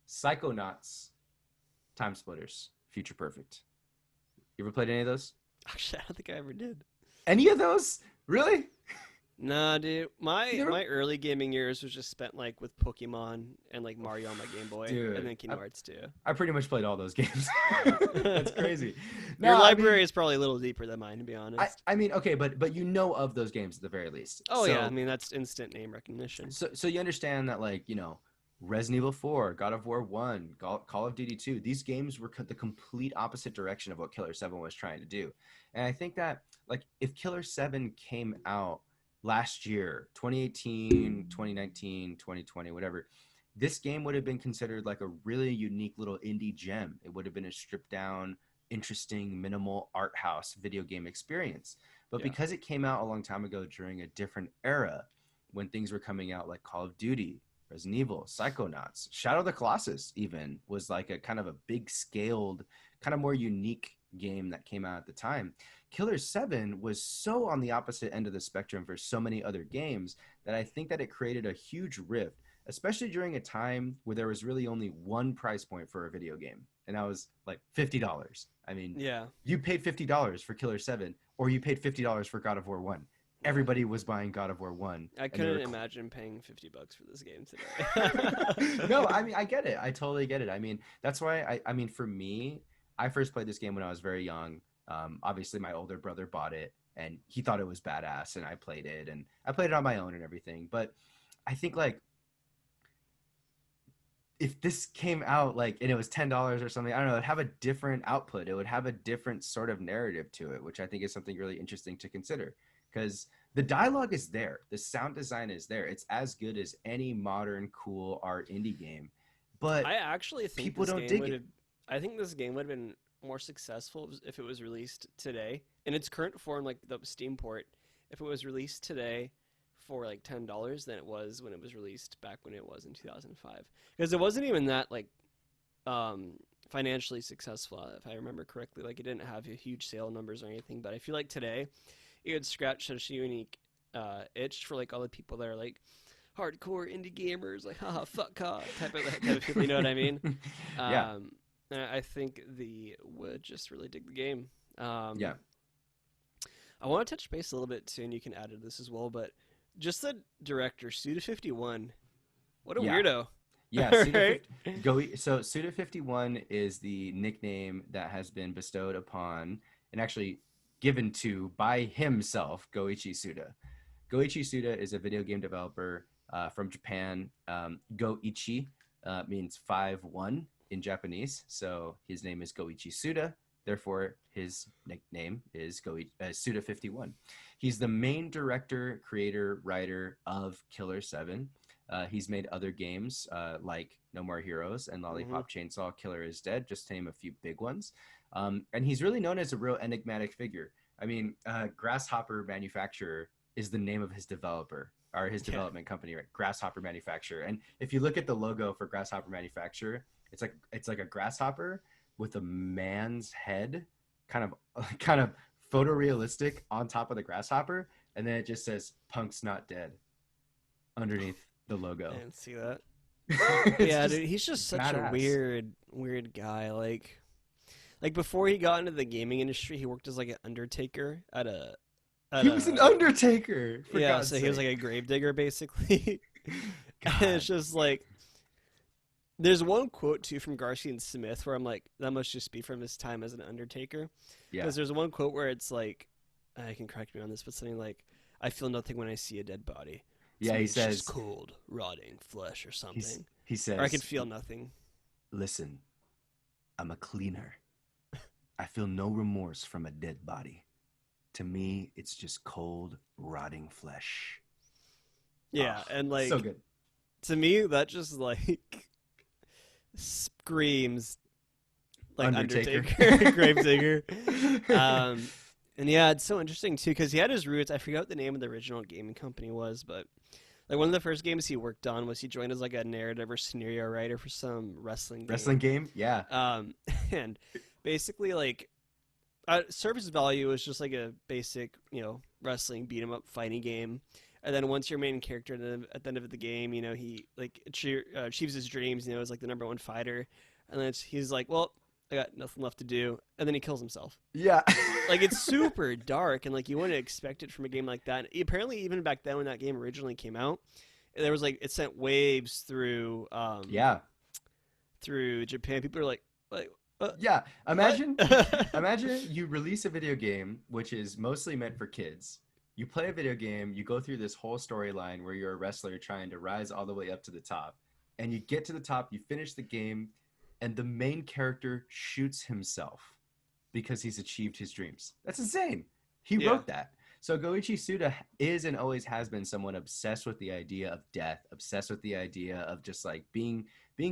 [SPEAKER 2] Psychonauts, Time Splitters, Future Perfect. You ever played any of those?
[SPEAKER 1] Actually, I don't think I ever did.
[SPEAKER 2] Any of those? Really?
[SPEAKER 1] Nah, dude. My early gaming years was just spent like with Pokemon and like Mario on my Game Boy, and then Kingdom Hearts 2.
[SPEAKER 2] I pretty much played all those games. That's crazy.
[SPEAKER 1] Your library is probably a little deeper than mine, to be honest.
[SPEAKER 2] I mean, okay, but you know of those games at the very least.
[SPEAKER 1] Oh yeah, I mean that's instant name recognition.
[SPEAKER 2] So you understand that, like, you know, Resident Evil 4, God of War 1, Call of Duty 2, these games were the complete opposite direction of what Killer 7 was trying to do. And I think that, like, if Killer 7 came out last year, 2018, 2019, 2020, whatever, this game would have been considered like a really unique little indie gem. It would have been a stripped down, interesting, minimal art house video game experience. But because it came out a long time ago during a different era, when things were coming out like Call of Duty, Resident Evil, Psychonauts, Shadow of the Colossus even was like a kind of a big scaled, kind of more unique game that came out at the time. Killer 7 was so on the opposite end of the spectrum for so many other games that I think that it created a huge rift, especially during a time where there was really only one price point for a video game, and that was like $50. I mean, you paid $50 for Killer 7, or you paid $50 for God of War 1. Everybody was buying God of War 1.
[SPEAKER 1] I couldn't imagine paying $50 for this game today.
[SPEAKER 2] No, I mean, I get it. I totally get it. I mean, that's why I mean, for me, I first played this game when I was very young. Obviously, my older brother bought it, and he thought it was badass, and I played it, and I played it on my own and everything. But I think, like, if this came out, like, and it was $10 or something, I don't know, it'd have a different output. It would have a different sort of narrative to it, which I think is something really interesting to consider. Because the dialogue is there. The sound design is there. It's as good as any modern, cool art indie game. But
[SPEAKER 1] I actually think
[SPEAKER 2] people don't dig it.
[SPEAKER 1] I think this game would have been more successful if it was released today in its current form, like the Steam port. If it was released today for like $10 than it was when it was released back when it was in 2005, because it wasn't even that like financially successful, if I remember correctly. Like, it didn't have huge sale numbers or anything, but I feel like today it would scratch such a unique itch for like all the people that are like hardcore indie gamers, like haha fuck COD type of people, you know what I mean?
[SPEAKER 2] Yeah.
[SPEAKER 1] I think they would just really dig the game.
[SPEAKER 2] Yeah.
[SPEAKER 1] I want to touch base a little bit too, and you can add to this as well, but just the director, Suda51, what a weirdo.
[SPEAKER 2] Yeah, so Suda51 is the nickname that has been bestowed upon and actually given to by himself, Goichi Suda. Goichi Suda is a video game developer from Japan. Goichi means 5-1 in Japanese, so his name is Goichi Suda. Therefore, his nickname is Suda51. He's the main director, creator, writer of Killer 7. He's made other games like No More Heroes and Lollipop Chainsaw Killer is Dead, just to name a few big ones. And he's really known as a real enigmatic figure. I mean, Grasshopper Manufacturer is the name of his developer or his
[SPEAKER 1] Yeah.
[SPEAKER 2] development company, right? Grasshopper Manufacturer. And if you look at the logo for Grasshopper Manufacturer, it's like a grasshopper with a man's head, kind of kind of photorealistic on top of the grasshopper, and then it just says "Punk's not dead" underneath the
[SPEAKER 1] I
[SPEAKER 2] logo.
[SPEAKER 1] didn't see that.
[SPEAKER 2] It's
[SPEAKER 1] Yeah,
[SPEAKER 2] just
[SPEAKER 1] dude, he's just such a
[SPEAKER 2] badass.
[SPEAKER 1] weird guy. Like before he got into the gaming industry, he worked as like an undertaker at
[SPEAKER 2] He was an
[SPEAKER 1] a
[SPEAKER 2] undertaker, for
[SPEAKER 1] yeah.
[SPEAKER 2] God's
[SPEAKER 1] So he was like
[SPEAKER 2] sake.
[SPEAKER 1] a gravedigger basically. And it's
[SPEAKER 2] God.
[SPEAKER 1] just like there's one quote too from Garcia and Smith where I'm like, that must just be from his time as an undertaker.
[SPEAKER 2] Yeah.
[SPEAKER 1] Because there's one quote where it's like, I can correct me on this, but something like, "I feel nothing when I see a dead body. To
[SPEAKER 2] Yeah,
[SPEAKER 1] me,
[SPEAKER 2] he
[SPEAKER 1] it's just
[SPEAKER 2] says
[SPEAKER 1] cold, rotting flesh or
[SPEAKER 2] he's
[SPEAKER 1] something,
[SPEAKER 2] he
[SPEAKER 1] or I can
[SPEAKER 2] says,
[SPEAKER 1] feel nothing."
[SPEAKER 2] "Listen, I'm a cleaner. I feel no remorse from a dead body. To me, it's just cold, rotting flesh." Oh,
[SPEAKER 1] Yeah, and
[SPEAKER 2] so
[SPEAKER 1] like
[SPEAKER 2] good.
[SPEAKER 1] to me, that just like screams like
[SPEAKER 2] Undertaker.
[SPEAKER 1] Undertaker, Gravedigger. Um, and yeah, it's so interesting too because he had his roots. I forgot what the name of the original gaming company was, but like one of the first games he worked on was he joined as like a narrative or scenario writer for some wrestling
[SPEAKER 2] Wrestling
[SPEAKER 1] game.
[SPEAKER 2] game? Yeah.
[SPEAKER 1] Um, and basically like surface value is just like a basic, wrestling beat 'em up fighting game. And then once your main character at the end of the game, he like achieves his dreams, is like the number one fighter. And then he's like, well, I got nothing left to do. And then he kills himself.
[SPEAKER 2] Yeah.
[SPEAKER 1] Like it's super dark and like you wouldn't expect it from a game like that. Apparently, even back then when that game originally came out, there was like it sent waves
[SPEAKER 2] Yeah.
[SPEAKER 1] through Japan. People are like
[SPEAKER 2] Yeah.
[SPEAKER 1] what?
[SPEAKER 2] Imagine you release a video game which is mostly meant for kids. You play a video game, you go through this whole storyline where you're a wrestler trying to rise all the way up to the top. And you get to the top, you finish the game, and the main character shoots himself because he's achieved his dreams. That's insane. He
[SPEAKER 1] Yeah,
[SPEAKER 2] wrote that. So Goichi Suda is and always has been someone obsessed with the idea of death, obsessed with the idea of just like being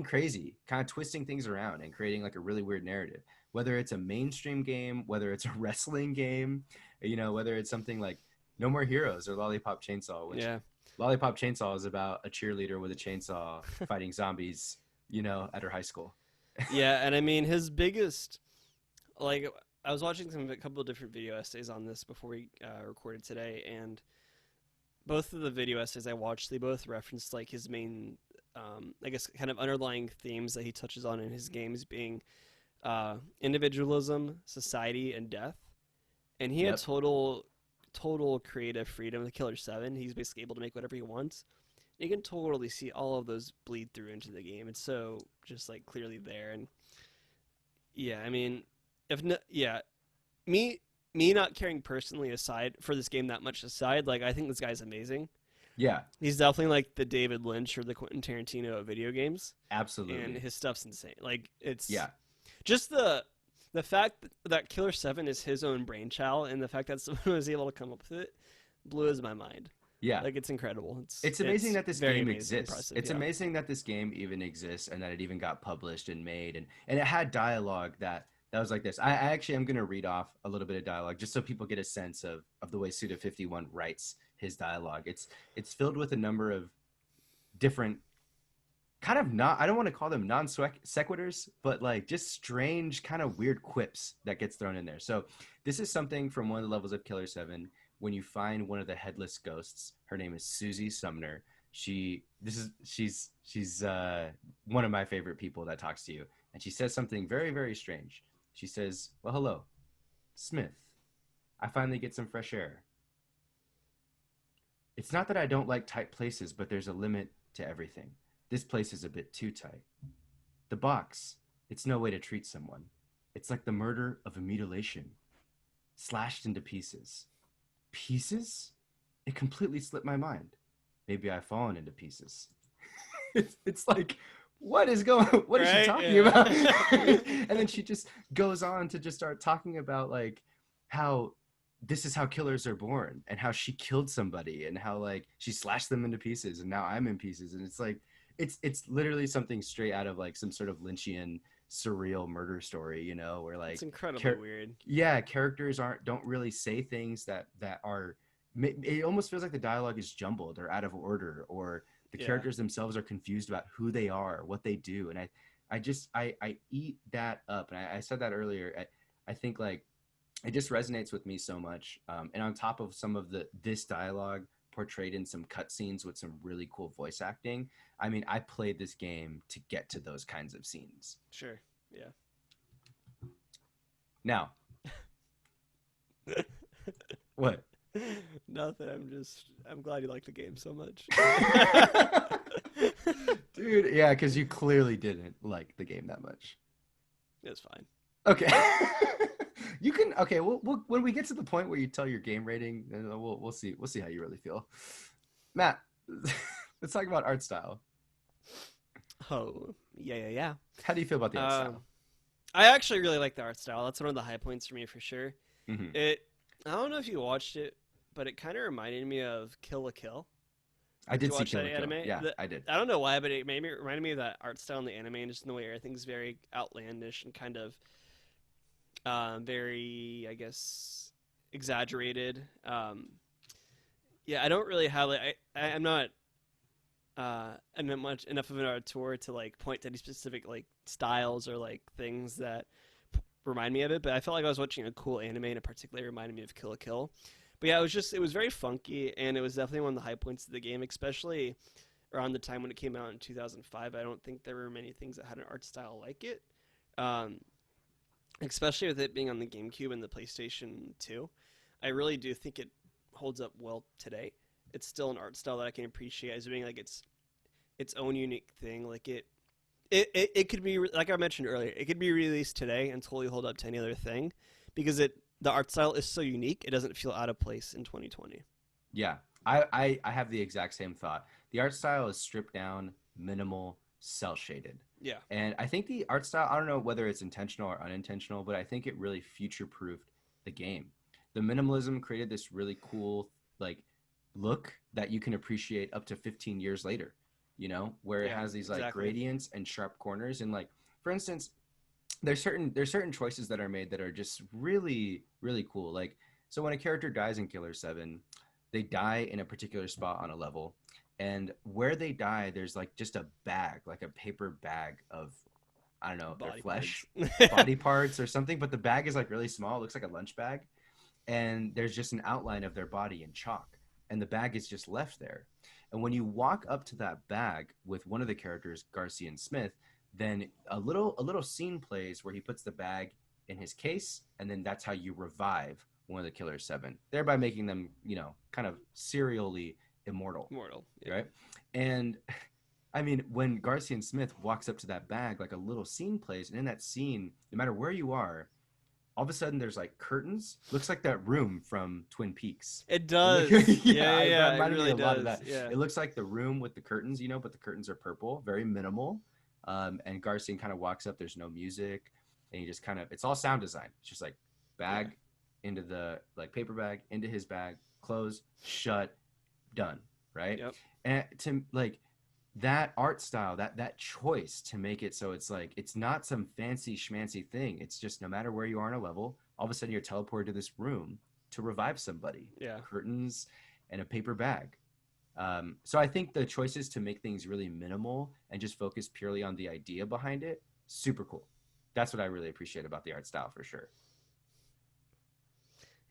[SPEAKER 2] crazy, kind of twisting things around and creating like a really weird narrative. Whether it's a mainstream game, whether it's a wrestling game, whether it's something like No More Heroes or Lollipop Chainsaw, which
[SPEAKER 1] yeah,
[SPEAKER 2] Lollipop Chainsaw is about a cheerleader with a chainsaw fighting zombies, at her high school.
[SPEAKER 1] yeah. And I mean, his biggest like I was watching a couple of different video essays on this before we recorded today, and both of the video essays I watched, they both referenced like his main, I guess, kind of underlying themes that he touches on in his games being individualism, society, and death. And he had
[SPEAKER 2] Yep.
[SPEAKER 1] total creative freedom. The Killer Seven, he's basically able to make whatever he wants. You can totally see all of those bleed through into the game. It's so just like clearly there, and yeah, I mean, if no, yeah, me me not caring personally aside for this game that much aside, like I think this guy's amazing.
[SPEAKER 2] Yeah,
[SPEAKER 1] He's definitely like the David Lynch or the Quentin Tarantino of video games, and
[SPEAKER 2] absolutely.
[SPEAKER 1] his stuff's insane. Like it's
[SPEAKER 2] Yeah.
[SPEAKER 1] just the fact that Killer Seven is his own brainchild, and the fact that someone was able to come up with it blows my mind.
[SPEAKER 2] Yeah.
[SPEAKER 1] Like it's incredible. It's
[SPEAKER 2] It's amazing
[SPEAKER 1] it's
[SPEAKER 2] that this
[SPEAKER 1] very
[SPEAKER 2] game
[SPEAKER 1] amazing,
[SPEAKER 2] exists.
[SPEAKER 1] impressive.
[SPEAKER 2] It's
[SPEAKER 1] Yeah,
[SPEAKER 2] amazing that this game even exists and that it even got published and made and it had dialogue that was like this. I actually am gonna read off a little bit of dialogue just so people get a sense of the way Suda 51 writes his dialogue. It's filled with a number of different kind of not I don't want to call them non sequiturs, but like just strange kind of weird quips that gets thrown in there. So this is something from one of the levels of Killer 7 when you find one of the headless ghosts. Her name is Susie Sumner. She's one of my favorite people that talks to you, and she says something very very strange. She says, "Well, hello, Smith. I finally get some fresh air. It's not that I don't like tight places, but there's a limit to everything. This place is a bit too tight. The box, it's no way to treat someone. It's like the murder of a mutilation, slashed into pieces. Pieces? It completely slipped my mind. Maybe I've fallen into pieces." It's like, what is she
[SPEAKER 1] right.
[SPEAKER 2] talking about?
[SPEAKER 1] Yeah,
[SPEAKER 2] And then she just goes on to just start talking about like how this is how killers are born and how she killed somebody and how like she slashed them into pieces and now I'm in pieces. And it's like it's literally something straight out of like some sort of Lynchian surreal murder story, you know, where
[SPEAKER 1] It's
[SPEAKER 2] like
[SPEAKER 1] incredibly weird.
[SPEAKER 2] yeah, characters don't really say things that are it almost feels like the dialogue is jumbled or out of order, or the
[SPEAKER 1] Yeah.
[SPEAKER 2] characters themselves are confused about who they are, what they do. And I eat that up. And I said that earlier. I think like it just resonates with me so much. And on top of some of this dialogue portrayed in some cutscenes with some really cool voice acting, I mean, I played this game to get to those kinds of scenes.
[SPEAKER 1] Sure. Yeah.
[SPEAKER 2] Now, what?
[SPEAKER 1] Nothing. I'm glad you like the game so much.
[SPEAKER 2] Dude, yeah, because you clearly didn't like the game that much.
[SPEAKER 1] It's fine.
[SPEAKER 2] Okay. You can okay. We'll when we get to the point where you tell your game rating, then we'll see how you really feel. Matt, let's talk about art style.
[SPEAKER 1] Oh, yeah.
[SPEAKER 2] How do you feel about the art style?
[SPEAKER 1] I actually really like the art style. That's one of the high points for me for sure.
[SPEAKER 2] Hmm.
[SPEAKER 1] I don't know if you watched it, but it kind of reminded me of Kill la Kill.
[SPEAKER 2] I
[SPEAKER 1] Did
[SPEAKER 2] did
[SPEAKER 1] you
[SPEAKER 2] see
[SPEAKER 1] watch
[SPEAKER 2] Kill
[SPEAKER 1] that
[SPEAKER 2] la Kill.
[SPEAKER 1] anime?
[SPEAKER 2] Yeah, I did.
[SPEAKER 1] I don't know why, but it reminded me of that art style in the anime, and just in the way everything's very outlandish and kind of very, I guess, exaggerated. Yeah, I don't really have like I'm not much enough of an auteur to like point to any specific like styles or like things that remind me of it. But I felt like I was watching a cool anime, and it particularly reminded me of Kill la Kill. But yeah, it was very funky, and it was definitely one of the high points of the game, especially around the time when it came out in 2005. I don't think there were many things that had an art style like it. Um, Especially with it being on the GameCube and the PlayStation 2. I really do think it holds up well today. It's still an art style that I can appreciate as being like its own unique thing. Like it could be like I mentioned earlier, it could be released today and totally hold up to any other thing because the art style is so unique. It doesn't feel out of place in 2020.
[SPEAKER 2] Yeah, I have the exact same thought. The art style is stripped down, minimal, cel shaded.
[SPEAKER 1] Yeah.
[SPEAKER 2] And I think the art style, I don't know whether it's intentional or unintentional, but I think it really future proofed the game. The minimalism created this really cool like look that you can appreciate up to 15 years later, you know, where it
[SPEAKER 1] Yeah,
[SPEAKER 2] has these like
[SPEAKER 1] exactly.
[SPEAKER 2] gradients and sharp corners. And like, for instance, there's certain choices that are made that are just really cool. Like, so when a character dies in Killer 7, they die in a particular spot on a level, and where they die there's like just a bag, like a paper bag of, I don't know, their
[SPEAKER 1] Body
[SPEAKER 2] flesh,
[SPEAKER 1] parts.
[SPEAKER 2] body parts or something, but the bag is like really small, it looks like a lunch bag, and there's just an outline of their body in chalk, and the bag is just left there. And when you walk up to that bag with one of the characters, Garcian Smith, then a little scene plays where he puts the bag in his case, and then that's how you revive one of the Killer 7, thereby making them, you know, kind of serially immortal,
[SPEAKER 1] Mortal. Yeah.
[SPEAKER 2] right? And I mean, when Garcian Smith walks up to that bag, like a little scene plays, and in that scene, no matter where you are, all of a sudden there's like curtains. Looks like that room from Twin Peaks.
[SPEAKER 1] It does.
[SPEAKER 2] Yeah, it
[SPEAKER 1] It
[SPEAKER 2] reminded me
[SPEAKER 1] really
[SPEAKER 2] a lot of
[SPEAKER 1] does.
[SPEAKER 2] that.
[SPEAKER 1] Yeah.
[SPEAKER 2] It looks like the room with the curtains, you know, but the curtains are purple, very minimal. And Garcian kind of walks up. There's no music, and he just kind of, it's all sound design. It's just like bag into the like paper bag into his bag, close, shut, done, right?
[SPEAKER 1] Yep.
[SPEAKER 2] And to like that art style, that choice to make it so it's like it's not some fancy schmancy thing. It's just no matter where you are in a level, all of a sudden you're teleported to this room to revive somebody.
[SPEAKER 1] Yeah.
[SPEAKER 2] Curtains and a paper bag. So I think the choices to make things really minimal and just focus purely on the idea behind it, super cool. That's what I really appreciate about the art style for sure.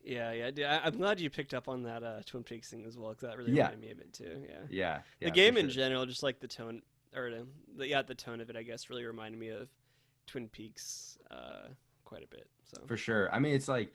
[SPEAKER 1] Yeah. Dude, I'm glad you picked up on that Twin Peaks thing as well, because that really
[SPEAKER 2] Yeah.
[SPEAKER 1] reminded me of it too. Yeah.
[SPEAKER 2] Yeah.
[SPEAKER 1] The game in general, just like the tone, or the tone of it, I guess, really reminded me of Twin Peaks quite a bit. So
[SPEAKER 2] For sure. I mean, it's like,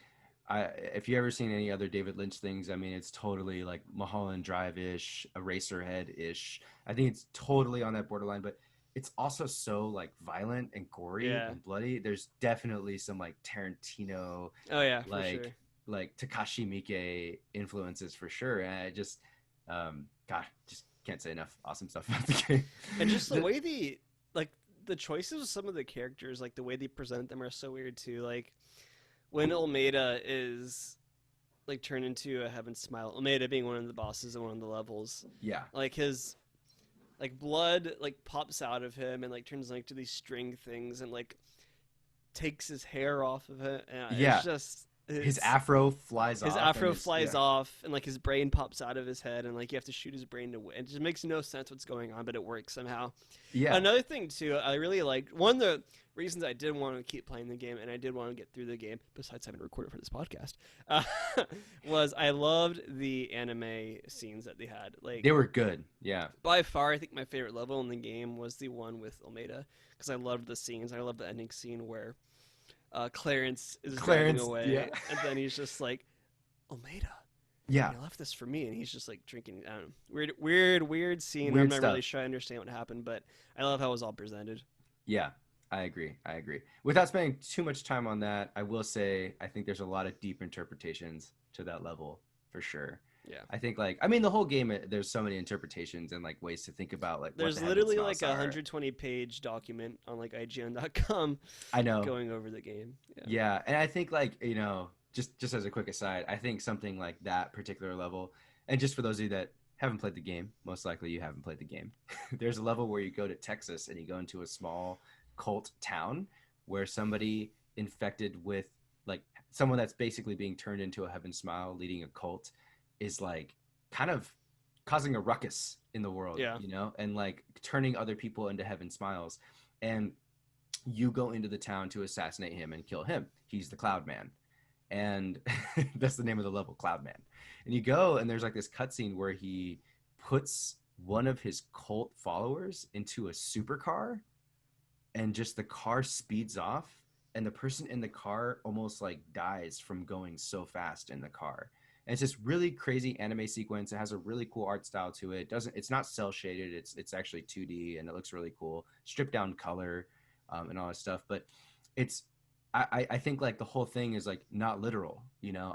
[SPEAKER 2] if you ever seen any other David Lynch things, I mean, it's totally like Mulholland Drive-ish, Eraserhead-ish. I think it's totally on that borderline, but it's also so like violent and gory
[SPEAKER 1] Yeah.
[SPEAKER 2] and bloody. There's definitely some like Tarantino,
[SPEAKER 1] Oh yeah, for
[SPEAKER 2] like
[SPEAKER 1] sure.
[SPEAKER 2] like Takashi Miike influences for sure. And I just, God, just can't say enough awesome stuff about the game.
[SPEAKER 1] And just the way the choices of some of the characters, like the way they present them, are so weird too. Like when Almeida is like turned into a Heaven Smile, Almeida being one of the bosses in one of the levels,
[SPEAKER 2] Yeah.
[SPEAKER 1] like his like blood like pops out of him and like turns like to these string things, and like takes his hair off of it. And
[SPEAKER 2] Yeah.
[SPEAKER 1] it's just
[SPEAKER 2] His afro flies off.
[SPEAKER 1] his afro flies off, and like his brain pops out of his head, and like you have to shoot his brain to win. It just makes no sense what's going on, but it works somehow.
[SPEAKER 2] Yeah.
[SPEAKER 1] Another thing too, I really liked one of the reasons I did want to keep playing the game, and I did want to get through the game, besides having recorded for this podcast, was I loved the anime scenes that they had. Like
[SPEAKER 2] They were good. Yeah.
[SPEAKER 1] by far, I think my favorite level in the game was the one with Almeida, because I loved the scenes. I loved the ending scene where Clarence is driving away,
[SPEAKER 2] yeah.
[SPEAKER 1] and then he's just like, Almeida.
[SPEAKER 2] Yeah.
[SPEAKER 1] He left this for me, and he's just like drinking. I don't know, weird scene.
[SPEAKER 2] Weird
[SPEAKER 1] I'm not
[SPEAKER 2] stuff.
[SPEAKER 1] really sure I understand what happened, but I love how it was all presented.
[SPEAKER 2] Yeah, I agree. Without spending too much time on that, I will say I think there's a lot of deep interpretations to that level for sure.
[SPEAKER 1] Yeah.
[SPEAKER 2] I think the whole game, there's so many interpretations and like ways to think about like
[SPEAKER 1] There's
[SPEAKER 2] what the
[SPEAKER 1] literally
[SPEAKER 2] heaven
[SPEAKER 1] like
[SPEAKER 2] smells
[SPEAKER 1] a
[SPEAKER 2] are.
[SPEAKER 1] 120-page document on like IGN.com
[SPEAKER 2] I know.
[SPEAKER 1] going over the game.
[SPEAKER 2] Yeah, and I think like just as a quick aside, I think something like that particular level, and just for those of you that haven't played the game, most likely you haven't played the game. There's a level where you go to Texas and you go into a small cult town where somebody infected with like someone that's basically being turned into a heaven smile leading a cult is like kind of causing a ruckus in the world,
[SPEAKER 1] Yeah.
[SPEAKER 2] and like turning other people into heaven smiles. And you go into the town to assassinate him and kill him. He's the Cloud Man. And that's the name of the level, Cloud Man. And you go and there's like this cutscene where he puts one of his cult followers into a supercar and just the car speeds off and the person in the car almost like dies from going so fast in the car. And it's this really crazy anime sequence. It has a really cool art style to it. It's not cell shaded. It's actually 2D and it looks really cool. Stripped down color and all that stuff. But I think like the whole thing is like not literal.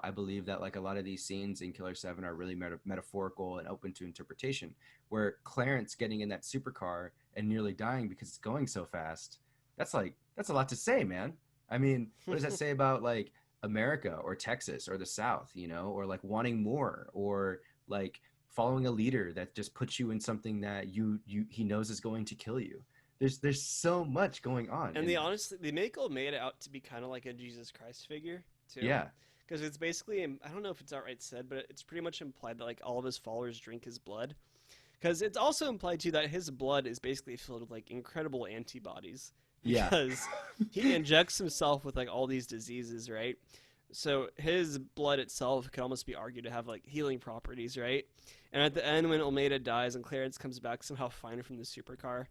[SPEAKER 2] I believe that like a lot of these scenes in Killer 7 are really metaphorical and open to interpretation. Where Clarence getting in that supercar and nearly dying because it's going so fast, that's a lot to say, man. I mean, what does that say about like America or Texas or the South, or like wanting more or like following a leader that just puts you in something that he knows is going to kill you. There's so much going on.
[SPEAKER 1] And they make Almeida out to be kind of like a Jesus Christ figure too.
[SPEAKER 2] Yeah.
[SPEAKER 1] Because it's basically, I don't know if it's outright said, but it's pretty much implied that like all of his followers drink his blood. Because it's also implied too that his blood is basically filled with like incredible antibodies.
[SPEAKER 2] Yeah.
[SPEAKER 1] Because he injects himself with like all these diseases, right? So his blood itself could almost be argued to have like healing properties, right? And at the end, when Almeida dies and Clarence comes back somehow fine from the supercar,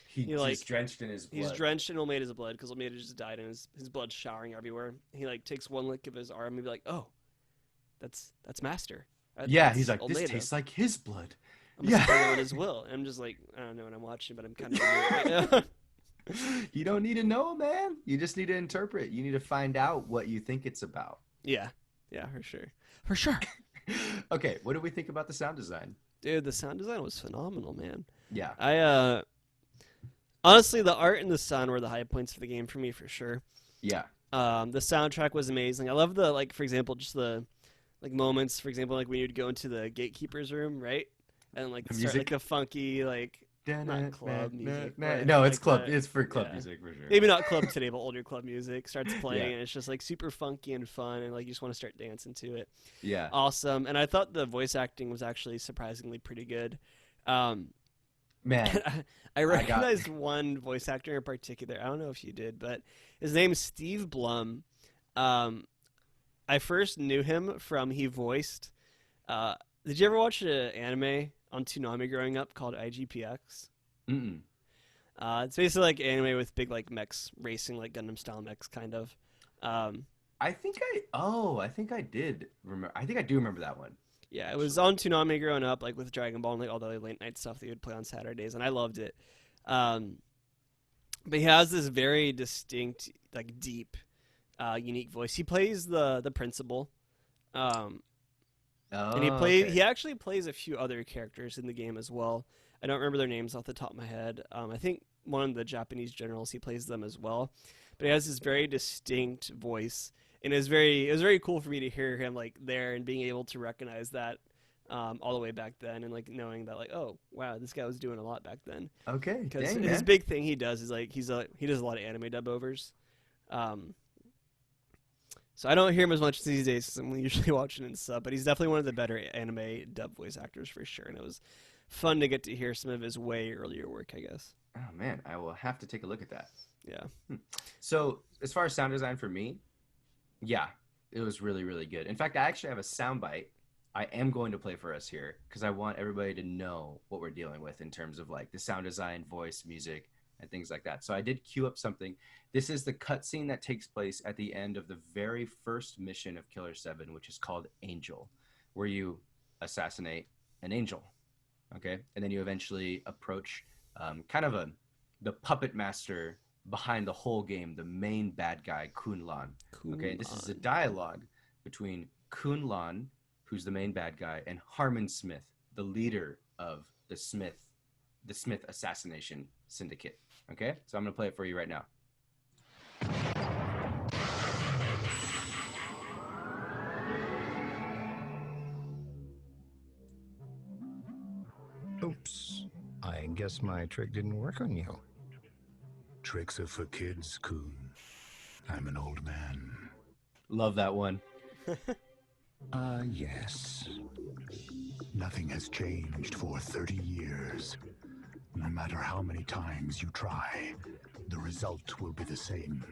[SPEAKER 2] he's drenched in his blood.
[SPEAKER 1] He's drenched in Almeida's blood because Almeida just died and his blood's showering everywhere. He like takes one lick of his arm and be like, "Oh, that's Master."
[SPEAKER 2] Yeah, he's like,
[SPEAKER 1] Almeida.
[SPEAKER 2] "This tastes like his blood."
[SPEAKER 1] I'm gonna spray on his will. And I'm just like, I don't know what I'm watching, but I'm kind of right now.
[SPEAKER 2] You don't need to know, man. You just need to interpret. You need to find out what you think it's about.
[SPEAKER 1] Yeah, for sure.
[SPEAKER 2] Okay, what do we think about the sound design?
[SPEAKER 1] Dude, the sound design was phenomenal, man.
[SPEAKER 2] Yeah.
[SPEAKER 1] I honestly, the art and the sound were the high points of the game for me, for sure.
[SPEAKER 2] Yeah.
[SPEAKER 1] The soundtrack was amazing. I love the like, for example, just the like moments. For example, like when you'd go into the gatekeeper's room, right, and like
[SPEAKER 2] The
[SPEAKER 1] start
[SPEAKER 2] music?
[SPEAKER 1] like a funky like. Not club music. But
[SPEAKER 2] No, it's
[SPEAKER 1] like
[SPEAKER 2] club.
[SPEAKER 1] that.
[SPEAKER 2] It's for club
[SPEAKER 1] Yeah.
[SPEAKER 2] music for sure.
[SPEAKER 1] Maybe not club today, but older club music starts playing,
[SPEAKER 2] Yeah.
[SPEAKER 1] and it's just like super funky and fun, and like you just want to start dancing to it.
[SPEAKER 2] Yeah.
[SPEAKER 1] Awesome, and I thought the voice acting was actually surprisingly pretty good.
[SPEAKER 2] Man.
[SPEAKER 1] I recognized one voice actor in particular. I don't know if you did, but his name's Steve Blum. I first knew him from he voiced. Did you ever watch an anime on Toonami growing up called IGPX?
[SPEAKER 2] Mm-mm.
[SPEAKER 1] It's basically like anime with big like mechs racing, like Gundam style mechs, kind of.
[SPEAKER 2] I think I did remember. I think I do remember that one.
[SPEAKER 1] Yeah, it was on Toonami growing up, like with Dragon Ball and like all the late night stuff that you would play on Saturdays, and I loved it. But he has this very distinct, like deep, unique voice. He plays the principal, and he actually plays a few other characters in the game as well. I don't remember their names off the top of my head. I think one of the Japanese generals, he plays them as well. But he has this very distinct voice, and it was very cool for me to hear him like there and being able to recognize that all the way back then, and like knowing that like, oh wow, this guy was doing a lot back then.
[SPEAKER 2] Okay,
[SPEAKER 1] Because
[SPEAKER 2] dang,
[SPEAKER 1] his
[SPEAKER 2] man.
[SPEAKER 1] big thing he does is like he does a lot of anime dub overs. Um, so I don't hear him as much these days because I'm usually watching in sub, but he's definitely one of the better anime dub voice actors for sure. And it was fun to get to hear some of his way earlier work, I guess.
[SPEAKER 2] Oh man, I will have to take a look at that.
[SPEAKER 1] Yeah.
[SPEAKER 2] Hmm. So as far as sound design for me, yeah, it was really, really good. In fact, I actually have a soundbite I am going to play for us here because I want everybody to know what we're dealing with in terms of like the sound design, voice, music, and things like that. So I did queue up something. This is the cutscene that takes place at the end of the very first mission of Killer 7, which is called Angel, where you assassinate an angel. Okay. And then you eventually approach kind of the puppet master behind the whole game, the main bad guy, Kun Lan. Okay, this is a
[SPEAKER 1] Kunlun.
[SPEAKER 2] dialogue between Kun Lan, who's the main bad guy, and Harmon Smith, the leader of the Smith assassination syndicate. Okay, so I'm gonna play it for you right now.
[SPEAKER 3] Oops. I guess my trick didn't work on you.
[SPEAKER 4] Tricks are for kids, Coon. I'm an old man.
[SPEAKER 2] Love that one.
[SPEAKER 3] Yes.
[SPEAKER 4] Nothing has changed for 30 years. No matter how many times you try, the result will be the same.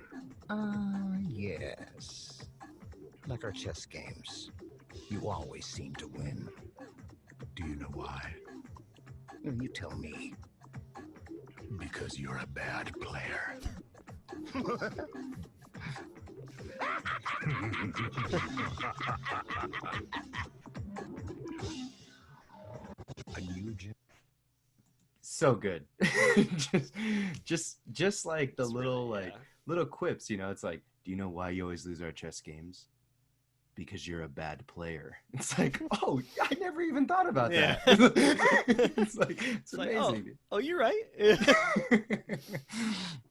[SPEAKER 3] Yes. Like our chess games. You always seem to win.
[SPEAKER 4] Do you know why?
[SPEAKER 3] You tell me.
[SPEAKER 4] Because you're a bad player.
[SPEAKER 3] A new gen-
[SPEAKER 2] So good. just, just like the
[SPEAKER 1] It's
[SPEAKER 2] little
[SPEAKER 1] really,
[SPEAKER 2] like
[SPEAKER 1] yeah.
[SPEAKER 2] little quips, you know. It's like, do you know why you always lose our chess games? Because you're a bad player. It's like, oh, I never even thought about
[SPEAKER 1] Yeah.
[SPEAKER 2] that. It's like, it's
[SPEAKER 1] It's like, oh,
[SPEAKER 2] amazing.
[SPEAKER 1] oh, you're right.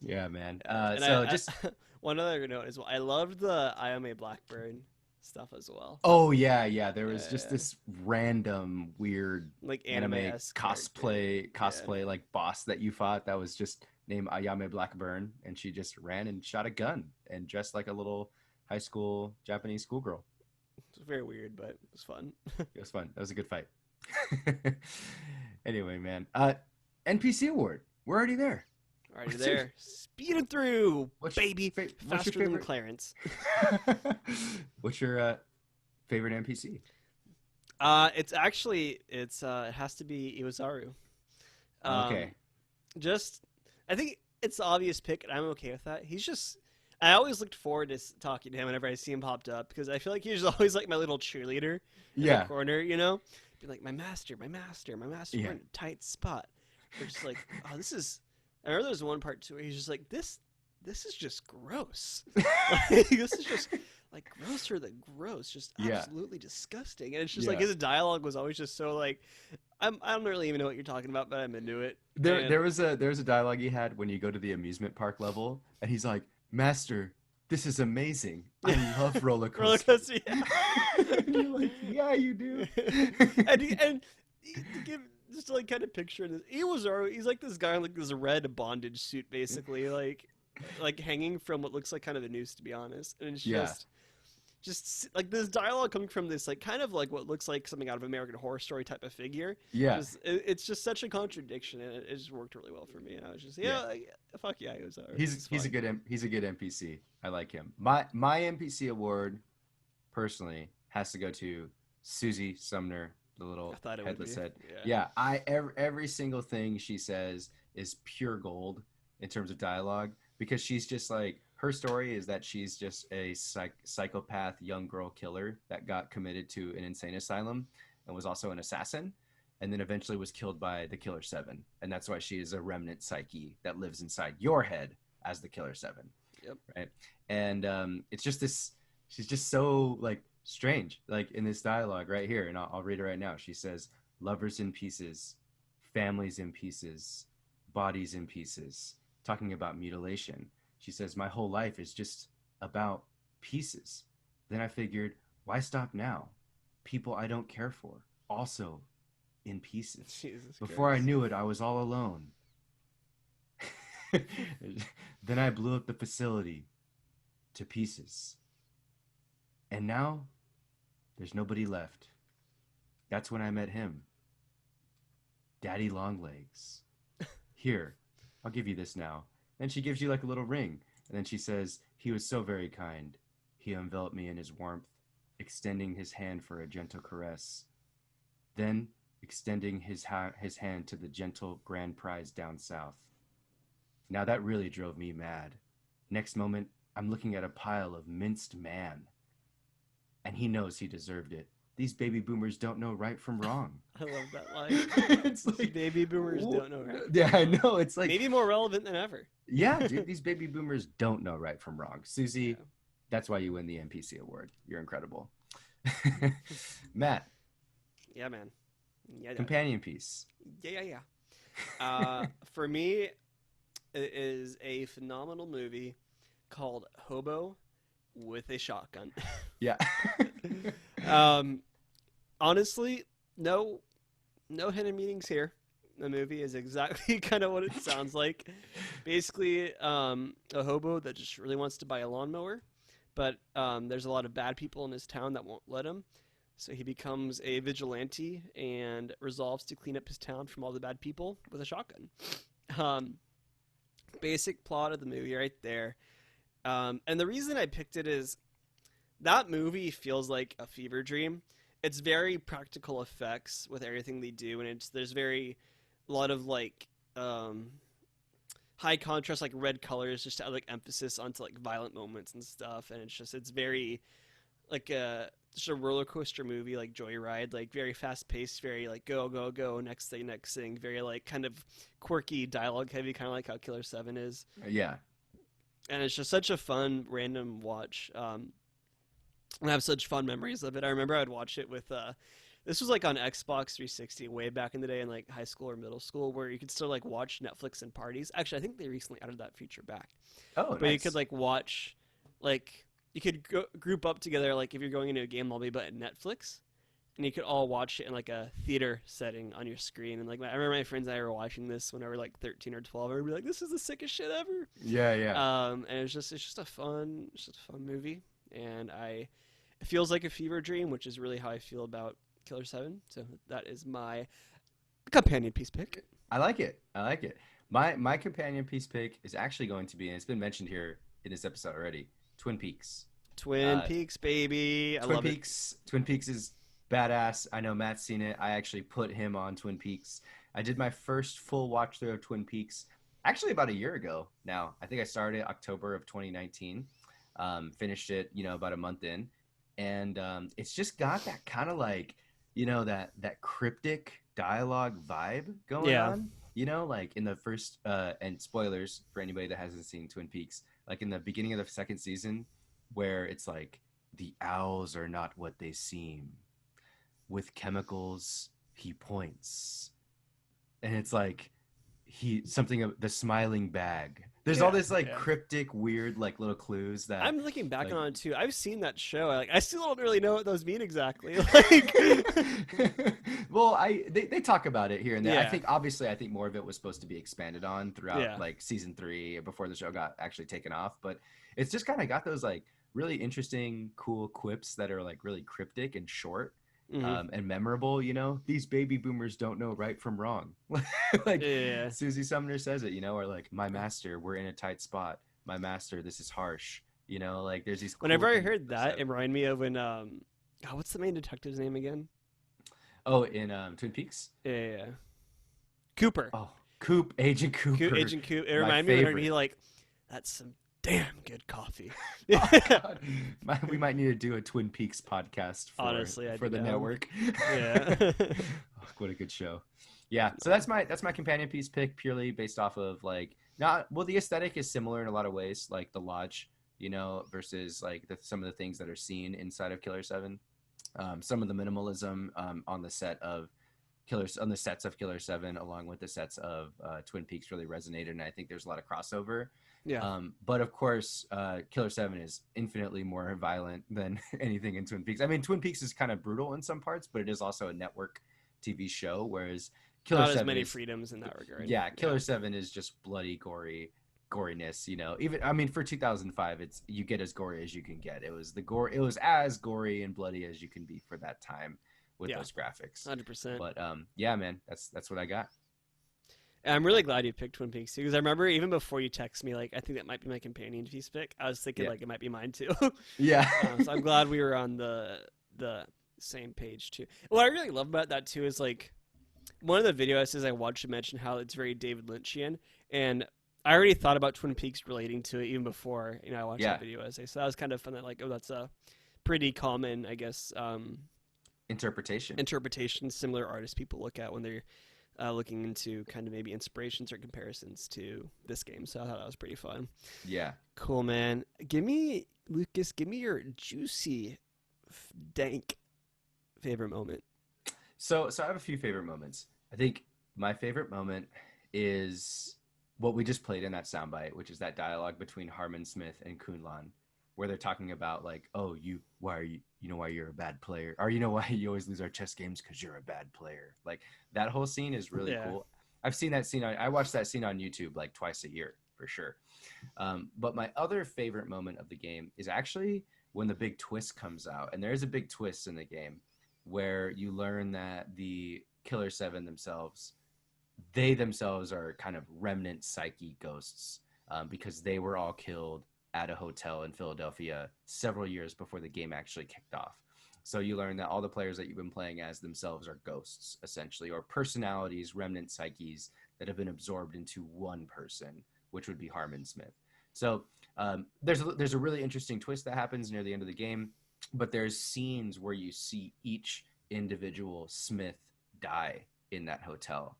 [SPEAKER 2] Yeah, man.
[SPEAKER 1] And
[SPEAKER 2] So
[SPEAKER 1] I,
[SPEAKER 2] just,
[SPEAKER 1] one other note as well. I loved the I Am a Blackburn stuff as well.
[SPEAKER 2] oh yeah, yeah. There was
[SPEAKER 1] Yeah,
[SPEAKER 2] just
[SPEAKER 1] yeah.
[SPEAKER 2] this random weird
[SPEAKER 1] Like
[SPEAKER 2] anime
[SPEAKER 1] anime-esque
[SPEAKER 2] cosplay
[SPEAKER 1] character.
[SPEAKER 2] like boss that you fought that was just named Ayame Blackburn, and she just ran and shot a gun and dressed like a little high school Japanese schoolgirl.
[SPEAKER 1] It's very weird, but it was fun.
[SPEAKER 2] It was fun. That was a good fight. Anyway, man. NPC award. We're already there.
[SPEAKER 1] Alrighty
[SPEAKER 2] What's
[SPEAKER 1] there. Speeding through,
[SPEAKER 2] What's your
[SPEAKER 1] baby.
[SPEAKER 2] what's your
[SPEAKER 1] Faster than
[SPEAKER 2] favorite?
[SPEAKER 1] Clarence.
[SPEAKER 2] What's your favorite NPC?
[SPEAKER 1] It's actually, it has to be Iwazaru.
[SPEAKER 2] Okay.
[SPEAKER 1] Just, I think it's the obvious pick, and I'm okay with that. He's just, I always looked forward to talking to him whenever I see him popped up, because I feel like he's always like my little cheerleader in
[SPEAKER 2] Yeah.
[SPEAKER 1] the corner, you know? Be like, my master, my master, my master,
[SPEAKER 2] Yeah.
[SPEAKER 1] we're in a tight spot. We're just like, oh, this is, I remember there's one part too where he's just like, this is just gross. Like, this is just like grosser than gross, just
[SPEAKER 2] Yeah.
[SPEAKER 1] absolutely disgusting. And it's just like
[SPEAKER 2] Yeah.
[SPEAKER 1] his dialogue was always just so like, I don't really even know what you're talking about, but I'm into it.
[SPEAKER 2] There,
[SPEAKER 1] And-
[SPEAKER 2] there was a dialogue he had when you go to the amusement park level, and he's like, "Master, this is amazing. I love roller
[SPEAKER 1] Roller
[SPEAKER 2] coasters."
[SPEAKER 1] coaster, yeah.
[SPEAKER 2] And you're like, "Yeah, you do."
[SPEAKER 1] To give just to like kind of picture this, he's like this guy in like this red bondage suit, basically, like hanging from what looks like kind of a noose, to be honest. And it's
[SPEAKER 2] Yeah.
[SPEAKER 1] just like this dialogue coming from this like kind of like what looks like something out of American Horror Story type of figure.
[SPEAKER 2] Yeah.
[SPEAKER 1] It's just such a contradiction, and it just worked really well for me. And I was just fuck yeah, he was.
[SPEAKER 2] He's a good NPC. I like him. My NPC award, personally, has to go to Susie Sumner, the little
[SPEAKER 1] I thought it would
[SPEAKER 2] headless
[SPEAKER 1] be.
[SPEAKER 2] head.
[SPEAKER 1] Yeah.
[SPEAKER 2] Yeah, every single thing she says is pure gold in terms of dialogue, because she's just like, her story is that she's just a psychopath young girl killer that got committed to an insane asylum and was also an assassin, and then eventually was killed by the Killer Seven, and that's why she is a remnant psyche that lives inside your head as the Killer Seven.
[SPEAKER 1] Yep.
[SPEAKER 2] Right. And it's just this. She's just so like strange, like in this dialogue right here, and I'll read it right now. She says, "Lovers in pieces, families in pieces, bodies in pieces," talking about mutilation. She says, "My whole life is just about pieces." Then I figured, why stop now? People I don't care for, also in pieces.
[SPEAKER 1] Jesus
[SPEAKER 2] Before I
[SPEAKER 1] Christ.
[SPEAKER 2] knew it, I was all alone. Then I blew up the facility. to pieces. And now there's nobody left. That's when I met him. Daddy Longlegs. Here, I'll give you this now. And she gives you like a little ring. And then she says, he was so very kind. He enveloped me in his warmth, extending his hand for a gentle caress. Then extending his hand to the gentle grand prize down south. Now that really drove me mad. Next moment, I'm looking at a pile of minced man. And he knows he deserved it. These baby boomers don't know right from wrong.
[SPEAKER 1] I love that line.
[SPEAKER 2] It's like,
[SPEAKER 1] Baby boomers don't know right.
[SPEAKER 2] yeah, I know. It's like,
[SPEAKER 1] Maybe more relevant than ever.
[SPEAKER 2] yeah, dude, these baby boomers don't know right from wrong. Susie,
[SPEAKER 1] Yeah.
[SPEAKER 2] that's why you win the NPC award. You're incredible. Matt,
[SPEAKER 1] Yeah, man. Yeah,
[SPEAKER 2] companion piece.
[SPEAKER 1] yeah. For me, it is a phenomenal movie called Hobo with a Shotgun.
[SPEAKER 2] Yeah.
[SPEAKER 1] Honestly, no hidden meanings here. The movie is exactly kind of what it sounds like. Basically, a hobo that just really wants to buy a lawnmower, but there's a lot of bad people in his town that won't let him. So he becomes a vigilante and resolves to clean up his town from all the bad people with a shotgun. Basic plot of the movie right there. And the reason I picked it is that movie feels like a fever dream. It's very practical effects with everything they do, and there's a lot of like high contrast, like red colors, just to add like emphasis onto like violent moments and stuff. And it's very like just a roller coaster movie, like Joyride, like very fast paced, very like go next thing, very like kind of quirky, dialogue heavy, kind of like how Killer 7 is.
[SPEAKER 2] Yeah.
[SPEAKER 1] And it's just such a fun random watch. And I have such fond memories of it. I remember I'd watch it with this was like on Xbox 360 way back in the day in like high school or middle school, where you could still like watch Netflix in parties. Actually, I think they recently added that feature back.
[SPEAKER 2] Oh,
[SPEAKER 1] But
[SPEAKER 2] nice.
[SPEAKER 1] you could like watch, like you could group up together, like if you're going into a game lobby, but at Netflix, and you could all watch it in like a theater setting on your screen. And like I remember my friends and I were watching this when I were like 13 or 12. And we'd be like, "This is the sickest shit ever."
[SPEAKER 2] Yeah.
[SPEAKER 1] And it's just a fun movie, and it feels like a fever dream, which is really how I feel about Killer 7. So that is my companion piece pick.
[SPEAKER 2] I like it. My companion piece pick is actually going to be, and it's been mentioned here in this episode already, Twin Peaks.
[SPEAKER 1] Twin Peaks, baby. I love it.
[SPEAKER 2] Twin Peaks is badass. I know Matt's seen it. I actually put him on Twin Peaks. I did my first full watch through of Twin Peaks actually about a year ago now. I think I started October of 2019. Finished it, about a month in. And it's just got that kind of like, that cryptic dialogue vibe going on. Like in the first, and spoilers for anybody that hasn't seen Twin Peaks, like in the beginning of the second season, where it's like, the owls are not what they seem. With chemicals, he points. And it's like, something of the smiling bag. There's all this cryptic, weird, like little clues that
[SPEAKER 1] I'm looking back on it too. I've seen that show. I still don't really know what those mean exactly. Like,
[SPEAKER 2] well, they talk about it here and there.
[SPEAKER 1] Yeah.
[SPEAKER 2] I think more of it was supposed to be expanded on throughout like season 3 before the show got actually taken off. But it's just kind of got those like really interesting, cool quips that are like really cryptic and short. And memorable, these baby boomers don't know right from wrong. Like Susie Sumner says it, or like, my master, we're in a tight spot. My master, this is harsh. Like there's these. Cool
[SPEAKER 1] whenever I heard that, it reminded me of when what's the main detective's name again?
[SPEAKER 2] Oh, in Twin Peaks.
[SPEAKER 1] Yeah. Cooper.
[SPEAKER 2] Oh, Agent Cooper.
[SPEAKER 1] Agent Cooper. It reminded me when he like, that's some damn good coffee.
[SPEAKER 2] Oh, God. We might need to do a Twin Peaks podcast for the network.
[SPEAKER 1] Yeah.
[SPEAKER 2] Oh, what a good show. Yeah, so that's my companion piece pick, purely based off of like, the aesthetic is similar in a lot of ways, like the lodge, versus like some of the things that are seen inside of Killer 7. Some of the minimalism on the sets of Killer 7 along with the sets of Twin Peaks really resonated, and I think there's a lot of crossover.
[SPEAKER 1] Yeah.
[SPEAKER 2] But of course, Killer 7 is infinitely more violent than anything in Twin Peaks. I mean, Twin Peaks is kind of brutal in some parts, but it is also a network TV show, whereas Killer 7
[SPEAKER 1] not as many freedoms in that regard.
[SPEAKER 2] Yeah, Killer 7 is just bloody, gory, goriness, you know. Even I mean, for 2005, you get as gory as you can get. It was as gory and bloody as you can be for that time with those graphics.
[SPEAKER 1] 100%.
[SPEAKER 2] But yeah, man, that's what I got.
[SPEAKER 1] And I'm really glad you picked Twin Peaks too, because I remember even before you text me, like, I think that might be my companion piece pick. I was thinking like it might be mine too.
[SPEAKER 2] Yeah.
[SPEAKER 1] So I'm glad we were on the same page too. What I really love about that too is like one of the video essays I watched mentioned how it's very David Lynchian, and I already thought about Twin Peaks relating to it even before I watched that video essay. So that was kind of fun. That like, oh, that's a pretty common, I guess, interpretation similar artists people look at when they're looking into kind of maybe inspirations or comparisons to this game. So I thought that was pretty fun.
[SPEAKER 2] Yeah.
[SPEAKER 1] Cool, man. Lucas, give me your juicy, dank favorite moment.
[SPEAKER 2] So I have a few favorite moments. I think my favorite moment is what we just played in that soundbite, which is that dialogue between Harmon Smith and Kunlan, where they're talking about like, oh, why you're a bad player, or why you always lose our chess games because you're a bad player. Like that whole scene is really cool. I've seen that scene. I watch that scene on YouTube like twice a year for sure. But my other favorite moment of the game is actually when the big twist comes out, and there's a big twist in the game where you learn that the Killer 7 themselves are kind of remnant psyche ghosts, because they were all killed at a hotel in Philadelphia several years before the game actually kicked off. So you learn that all the players that you've been playing as themselves are ghosts, essentially, or personalities, remnant psyches that have been absorbed into one person, which would be Harmon Smith. So there's a really interesting twist that happens near the end of the game, but there's scenes where you see each individual Smith die in that hotel.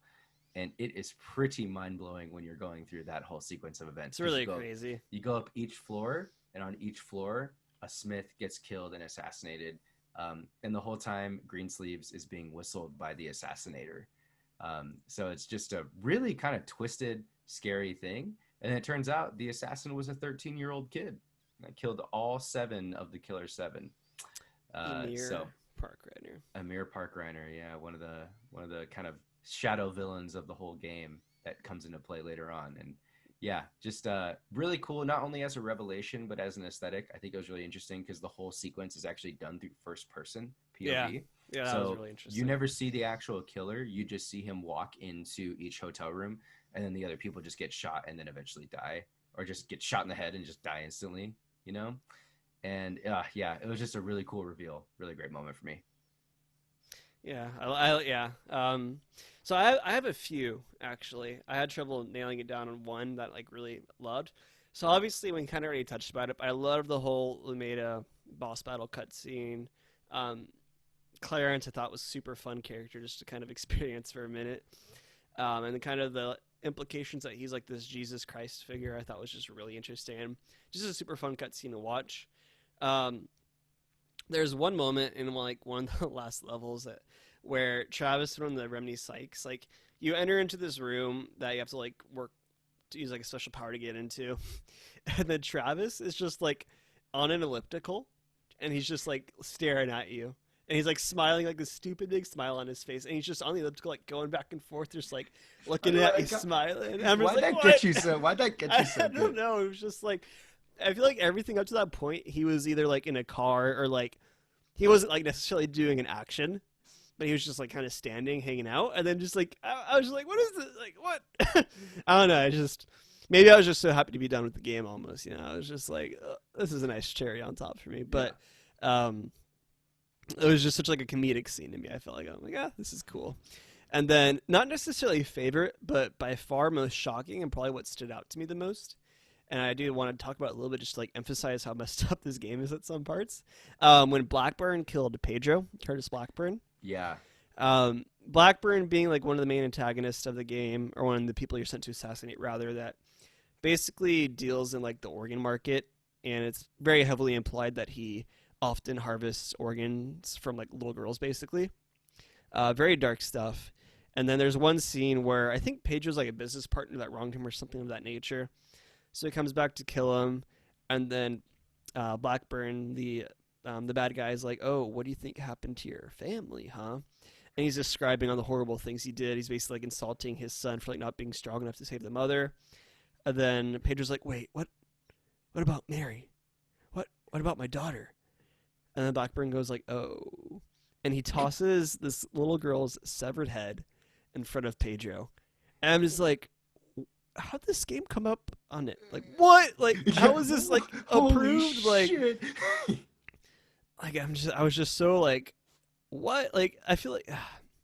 [SPEAKER 2] And it is pretty mind-blowing when you're going through that whole sequence of events.
[SPEAKER 1] It's really crazy.
[SPEAKER 2] You go up each floor, and on each floor, a Smith gets killed and assassinated. And the whole time, Greensleeves is being whistled by the assassinator. So it's just a really kind of twisted, scary thing. And it turns out the assassin was a 13-year-old kid that killed all 7 of the Killer 7.
[SPEAKER 1] Amir Park-Reiner.
[SPEAKER 2] Amir Park-Reiner, yeah, one of the kind of shadow villains of the whole game that comes into play later on. And yeah, just really cool, not only as a revelation but as an aesthetic. I think it was really interesting because the whole sequence is actually done through first person POV.
[SPEAKER 1] Yeah, that was really interesting.
[SPEAKER 2] You never see the actual killer, you just see him walk into each hotel room, and then the other people just get shot and then eventually die, or just get shot in the head and just die instantly, and yeah, it was just a really cool reveal, really great moment for me.
[SPEAKER 1] Yeah, so I have a few, actually. I had trouble nailing it down on one that like really loved. So obviously, we kind of already touched about it, but I love the whole Lumeda boss battle cutscene. Clarence I thought was super fun character just to kind of experience for a minute, and the kind of the implications that he's like this Jesus Christ figure I thought was just really interesting, and just a super fun cutscene to watch. There's one moment in one of the last levels where Travis from the Remedy Sykes, like you enter into this room that you have to like work to use like a special power to get into, and then Travis is just like on an elliptical, and he's just like staring at you, and he's like smiling like this stupid big smile on his face, and he's just on the elliptical like going back and forth, just like looking at you, smiling.
[SPEAKER 2] Why'd that get you so? Why'd that get you so?
[SPEAKER 1] I don't know. It was just like, I feel like everything up to that point, he was either like in a car or like he wasn't like necessarily doing an action, but he was just like kind of standing, hanging out, and then just like I was just like, what is this? Like what? I don't know. Maybe I was just so happy to be done with the game almost. I was just like, this is a nice cherry on top for me. But it was just such like a comedic scene to me. I felt like I'm like, this is cool. And then not necessarily favorite, but by far most shocking and probably what stood out to me the most. And I do want to talk about it a little bit just to like emphasize how messed up this game is at some parts. When Blackburn killed Pedro, Curtis Blackburn.
[SPEAKER 2] Yeah.
[SPEAKER 1] Blackburn being like one of the main antagonists of the game, or one of the people you're sent to assassinate rather, that basically deals in like the organ market, and it's very heavily implied that he often harvests organs from like little girls basically. Very dark stuff. And then there's one scene where I think Pedro's like a business partner that wronged him or something of that nature. So he comes back to kill him, and then Blackburn, the bad guy, is like, "Oh, what do you think happened to your family, huh?" And he's describing all the horrible things he did. He's basically like insulting his son for like not being strong enough to save the mother. And then Pedro's like, wait, what about Mary? What about my daughter? And then Blackburn goes like, oh. And he tosses this little girl's severed head in front of Pedro. And I'm just like, how'd this game come up on it? Like, what? Like, how is this like
[SPEAKER 2] Holy
[SPEAKER 1] approved? Like,
[SPEAKER 2] shit.
[SPEAKER 1] I was just so like, what? Like, I feel like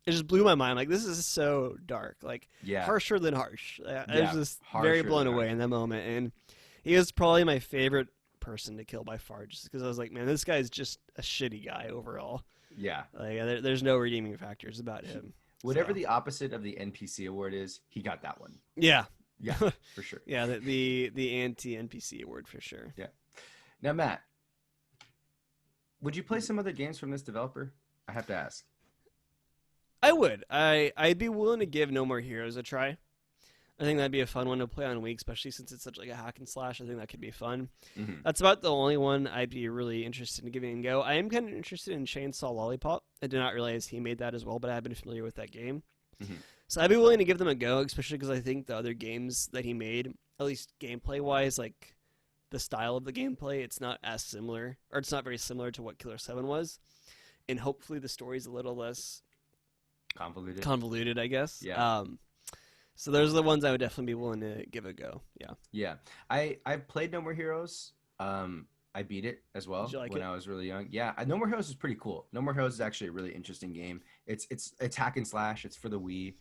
[SPEAKER 1] it just blew my mind. Like, this is so dark. Like,
[SPEAKER 2] Yeah.
[SPEAKER 1] harsher than harsh. I
[SPEAKER 2] Yeah,
[SPEAKER 1] was just
[SPEAKER 2] harsher
[SPEAKER 1] very blown
[SPEAKER 2] than
[SPEAKER 1] away
[SPEAKER 2] harsh.
[SPEAKER 1] in that moment. And he was probably my favorite person to kill by far, just because I was like, man, this guy's just a shitty guy overall.
[SPEAKER 2] Yeah.
[SPEAKER 1] Like, there's no redeeming factors about him.
[SPEAKER 2] Whatever
[SPEAKER 1] So,
[SPEAKER 2] the opposite of the NPC award is, he got that one.
[SPEAKER 1] yeah,
[SPEAKER 2] Yeah, for sure.
[SPEAKER 1] yeah, the anti NPC award for sure.
[SPEAKER 2] Now, Matt, would you play some other games from this developer? I have to ask.
[SPEAKER 1] I would. I'd be willing to give No More Heroes a try. I think that'd be a fun one to play on Wii, especially since it's such like a hack and slash. I think that could be fun.
[SPEAKER 2] Mhm.
[SPEAKER 1] That's about the only one I'd be really interested in giving a go. I am kind of interested in Chainsaw Lollipop. I did not realize he made that as well, but I've been familiar with that game.
[SPEAKER 2] Mhm.
[SPEAKER 1] So I'd be willing to give them a go, especially because I think the other games that he made, at least gameplay-wise, like the style of the gameplay, it's not as similar, or it's not very similar to what Killer 7 was. And hopefully the story's a little less
[SPEAKER 2] Convoluted.
[SPEAKER 1] I guess.
[SPEAKER 2] Yeah.
[SPEAKER 1] So those are the ones I would definitely be willing to give a go. Yeah.
[SPEAKER 2] Yeah. I've played No More Heroes. I beat it as well
[SPEAKER 1] Did you like
[SPEAKER 2] when
[SPEAKER 1] it?
[SPEAKER 2] I was really young. Yeah, No More Heroes is pretty cool. No More Heroes is actually a really interesting game. It's hack and slash. It's for the Wii.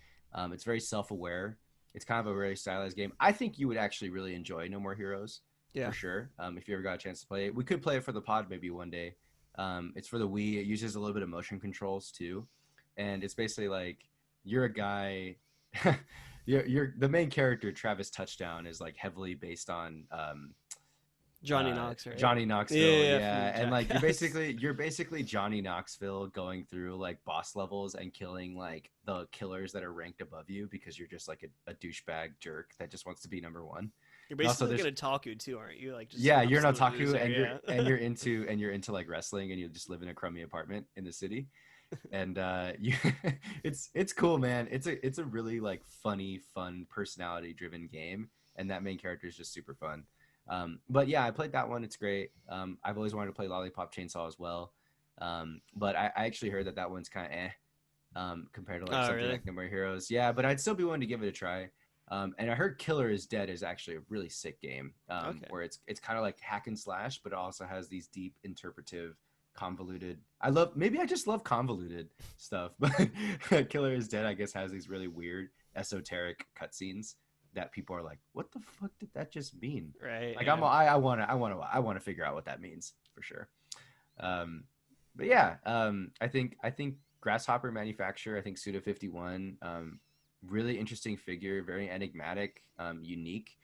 [SPEAKER 2] It's very self-aware. It's kind of a really stylized game. I think you would actually really enjoy No More Heroes.
[SPEAKER 1] Yeah.
[SPEAKER 2] For sure. If you ever got a chance to play it, we could play it for the pod maybe one day. It's for the Wii. It uses a little bit of motion controls too, and it's basically like you're a guy. you're the main character. Travis Touchdown is like heavily based on
[SPEAKER 1] Johnny Knox, right?
[SPEAKER 2] Johnny Knoxville,
[SPEAKER 1] Yeah,
[SPEAKER 2] yeah,
[SPEAKER 1] from
[SPEAKER 2] and like
[SPEAKER 1] Jackass.
[SPEAKER 2] you're basically Johnny Knoxville going through like boss levels and killing like the killers that are ranked above you because you're just like a douchebag jerk that just wants to be number one.
[SPEAKER 1] You're
[SPEAKER 2] Also,
[SPEAKER 1] basically
[SPEAKER 2] there's-
[SPEAKER 1] gonna Taku too, aren't you? Like, just
[SPEAKER 2] Yeah,
[SPEAKER 1] an
[SPEAKER 2] you're an
[SPEAKER 1] absolute
[SPEAKER 2] otaku
[SPEAKER 1] loser,
[SPEAKER 2] and
[SPEAKER 1] yeah.
[SPEAKER 2] you're into like wrestling and you just live in a crummy apartment in the city. And you it's cool, man. It's a really like fun personality driven game, and that main character is just super fun. But yeah, I played that one. It's great. I've always wanted to play Lollipop Chainsaw as well. But I actually heard that one's kind of compared to like
[SPEAKER 1] Oh,
[SPEAKER 2] something
[SPEAKER 1] really?
[SPEAKER 2] like No More Heroes. Yeah, but I'd still be willing to give it a try. And I heard Killer is Dead is actually a really sick game,
[SPEAKER 1] Okay.
[SPEAKER 2] where it's kind of like hack and slash, but it also has these deep interpretive, convoluted. Maybe I just love convoluted stuff, but Killer is Dead I guess has these really weird esoteric cutscenes that people are like, what the fuck did that just mean?
[SPEAKER 1] Right.
[SPEAKER 2] Like
[SPEAKER 1] yeah.
[SPEAKER 2] I want to figure out what that means for sure. But yeah, I think Grasshopper Manufacturer, I think Suda51, really interesting figure, very enigmatic, unique,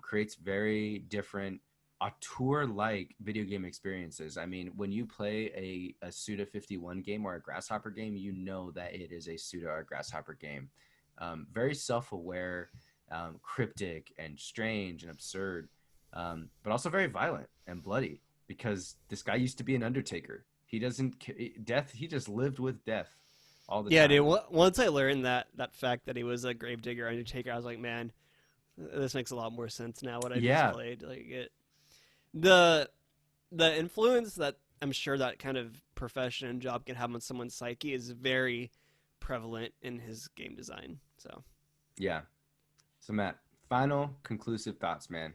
[SPEAKER 2] creates very different auteur-like video game experiences. I mean, when you play a Suda51 game or a Grasshopper game, you know that it is a Suda or Grasshopper game. Very self-aware, cryptic and strange and absurd, but also very violent and bloody because this guy used to be an undertaker. He just lived with death all the
[SPEAKER 1] Yeah,
[SPEAKER 2] time.
[SPEAKER 1] dude. Once I learned that fact that he was a gravedigger undertaker, I was like, man, this makes a lot more sense now. What I
[SPEAKER 2] Yeah.
[SPEAKER 1] just played, like the influence that I'm sure that kind of profession and job can have on someone's psyche is very prevalent in his game design. So
[SPEAKER 2] Yeah. So Matt, final conclusive thoughts, man.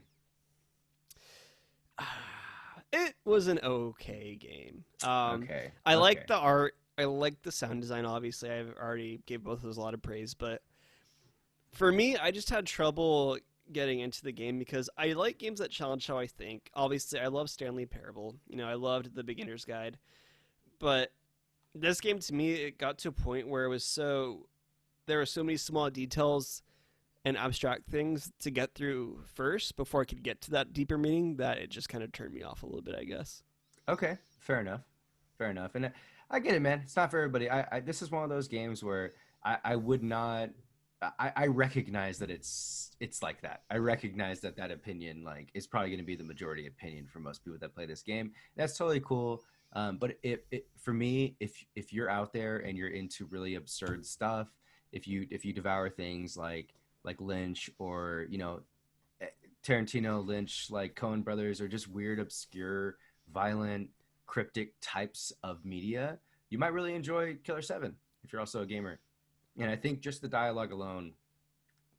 [SPEAKER 1] it was an okay game.
[SPEAKER 2] Okay.
[SPEAKER 1] I
[SPEAKER 2] okay.
[SPEAKER 1] like the art. I like the sound design. Obviously, I've already gave both of those a lot of praise, but for me, I just had trouble getting into the game because I like games that challenge how I think. Obviously, I love Stanley Parable. You know, I loved The Beginner's Guide, but this game to me, it got to a point where there were so many small details and abstract things to get through first before I could get to that deeper meaning that it just kind of turned me off a little bit, I guess.
[SPEAKER 2] Okay. Fair enough. And I get it, man. It's not for everybody. This is one of those games where I would not. I recognize that it's like that. I recognize that opinion like is probably going to be the majority opinion for most people that play this game. That's totally cool. But for me, if you're out there and you're into really absurd stuff, if you devour things like Lynch or Tarantino, Lynch, like Coen Brothers, or just weird, obscure, violent, cryptic types of media, you might really enjoy Killer 7 if you're also a gamer. And I think just the dialogue alone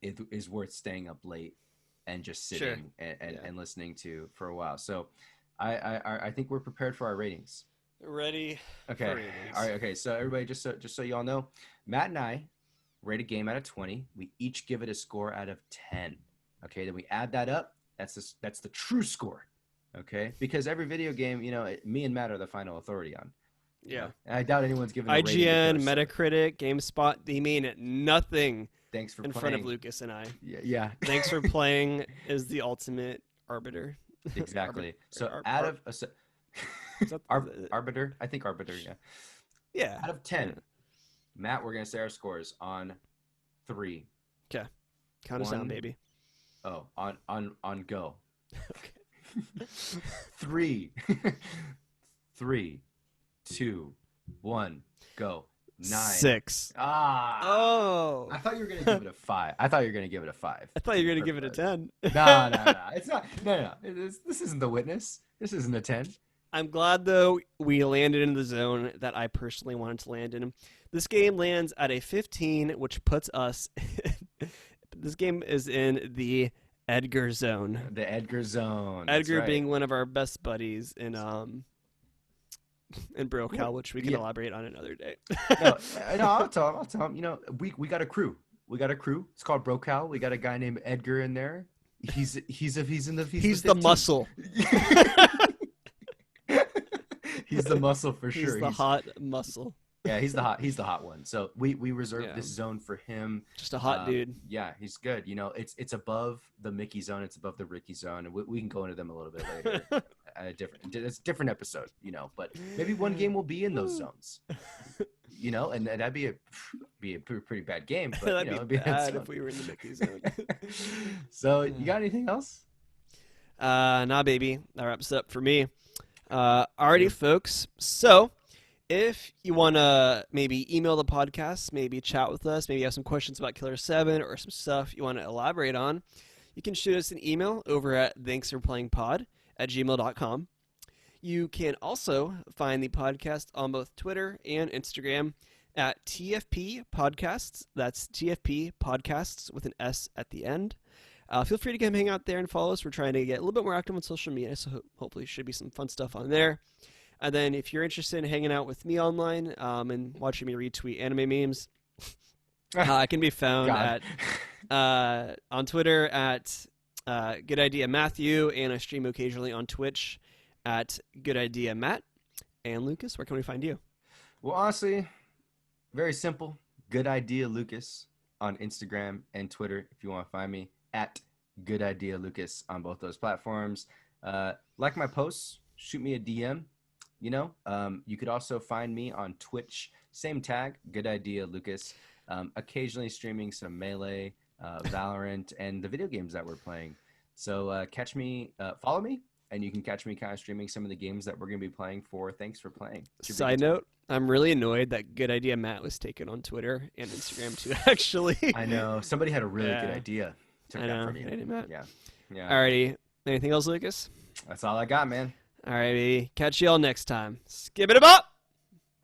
[SPEAKER 2] is worth staying up late and just sitting and listening to for a while. So I think we're prepared for our ratings.
[SPEAKER 1] Ready?
[SPEAKER 2] Okay.
[SPEAKER 1] For ratings.
[SPEAKER 2] All right. Okay. So everybody, just so you all know, Matt and I rate a game out of 20. We each give it a score out of 10. Okay. Then we add that up. That's the true score. Okay. Because every video game, me and Matt are the final authority on.
[SPEAKER 1] Yeah.
[SPEAKER 2] And I doubt anyone's given a rating to
[SPEAKER 1] IGN,
[SPEAKER 2] Killer 7.
[SPEAKER 1] Metacritic, GameSpot, they mean nothing
[SPEAKER 2] Thanks for
[SPEAKER 1] in
[SPEAKER 2] playing.
[SPEAKER 1] front of Lucas and I.
[SPEAKER 2] Yeah.
[SPEAKER 1] Thanks for playing is the ultimate arbiter.
[SPEAKER 2] Exactly. So
[SPEAKER 1] Ar-
[SPEAKER 2] out
[SPEAKER 1] ar-
[SPEAKER 2] of
[SPEAKER 1] Is that
[SPEAKER 2] arbiter, I think arbiter, yeah.
[SPEAKER 1] yeah.
[SPEAKER 2] Out of 10, Matt, we're gonna say our scores on 3.
[SPEAKER 1] Count us down,
[SPEAKER 2] One.
[SPEAKER 1] baby.
[SPEAKER 2] Oh, on go.
[SPEAKER 1] Okay.
[SPEAKER 2] 3, 3, 2, 1, go. 9.
[SPEAKER 1] 6.
[SPEAKER 2] Ah.
[SPEAKER 1] Oh.
[SPEAKER 2] I thought you were gonna give it a 5. I thought you were gonna give it a 5.
[SPEAKER 1] I thought you were going to give it a 10.
[SPEAKER 2] No. It's not. No. This isn't The Witness. This isn't a 10.
[SPEAKER 1] I'm glad, though, we landed in the zone that I personally wanted to land in. This game lands at a 15, which puts us... This game is in the Edgar zone.
[SPEAKER 2] The Edgar zone. That's
[SPEAKER 1] Edgar
[SPEAKER 2] right.
[SPEAKER 1] being one of our best buddies in Brocal, which we can
[SPEAKER 2] Yeah.
[SPEAKER 1] elaborate on another day.
[SPEAKER 2] no, I'll tell him. We got a crew. It's called Brocal. We got a guy named Edgar in there. He's the
[SPEAKER 1] He's the
[SPEAKER 2] 15.
[SPEAKER 1] muscle.
[SPEAKER 2] He's the muscle for
[SPEAKER 1] He's
[SPEAKER 2] sure.
[SPEAKER 1] the hot muscle.
[SPEAKER 2] Yeah, he's the hot one. So we reserved
[SPEAKER 1] Yeah.
[SPEAKER 2] this zone for him.
[SPEAKER 1] Just a hot dude.
[SPEAKER 2] Yeah, he's good. It's above the Mickey zone. It's above the Ricky zone, and we can go into them a little bit later. It's a different episode, but maybe one game will be in those zones. And that'd be a pretty bad game. But
[SPEAKER 1] That'd
[SPEAKER 2] it'd
[SPEAKER 1] be
[SPEAKER 2] a
[SPEAKER 1] bad
[SPEAKER 2] zone.
[SPEAKER 1] if we were in the Mickey zone.
[SPEAKER 2] So you got anything else?
[SPEAKER 1] Nah, baby. That wraps it up for me. Alrighty, folks. So, if you want to maybe email the podcast, maybe chat with us, maybe you have some questions about Killer 7 or some stuff you want to elaborate on, you can shoot us an email over at thanksforplayingpod@gmail.com. You can also find the podcast on both Twitter and Instagram at TFP Podcasts. That's TFP Podcasts with an S at the end. Feel free to come hang out there and follow us. We're trying to get a little bit more active on social media, so hopefully should be some fun stuff on there. And then if you're interested in hanging out with me online and watching me retweet anime memes, I can be found on Twitter at Good Idea Matthew, and I stream occasionally on Twitch at Good Idea Matt. And Lucas, where can we find you?
[SPEAKER 2] Well, honestly, very simple. Good Idea Lucas on Instagram and Twitter if you want to find me. At Good Idea Lucas on both those platforms. Like my posts, shoot me a DM. You could also find me on Twitch, same tag, Good Idea Lucas. Occasionally streaming some Melee, Valorant, and the video games that we're playing. So follow me, and you can catch me kind of streaming some of the games that we're going to be playing for Thanks for Playing.
[SPEAKER 1] Side note, I'm really annoyed that Good Idea Matt was taken on Twitter and Instagram too, actually.
[SPEAKER 2] I know. Somebody had a really good
[SPEAKER 1] Yeah.
[SPEAKER 2] idea. Took
[SPEAKER 1] I
[SPEAKER 2] that
[SPEAKER 1] know.
[SPEAKER 2] from you.
[SPEAKER 1] Good Idea Matt.
[SPEAKER 2] Yeah.
[SPEAKER 1] Alrighty. Anything else, Lucas?
[SPEAKER 2] That's all I got, man.
[SPEAKER 1] All right, baby. Catch you all next time. Skip it up!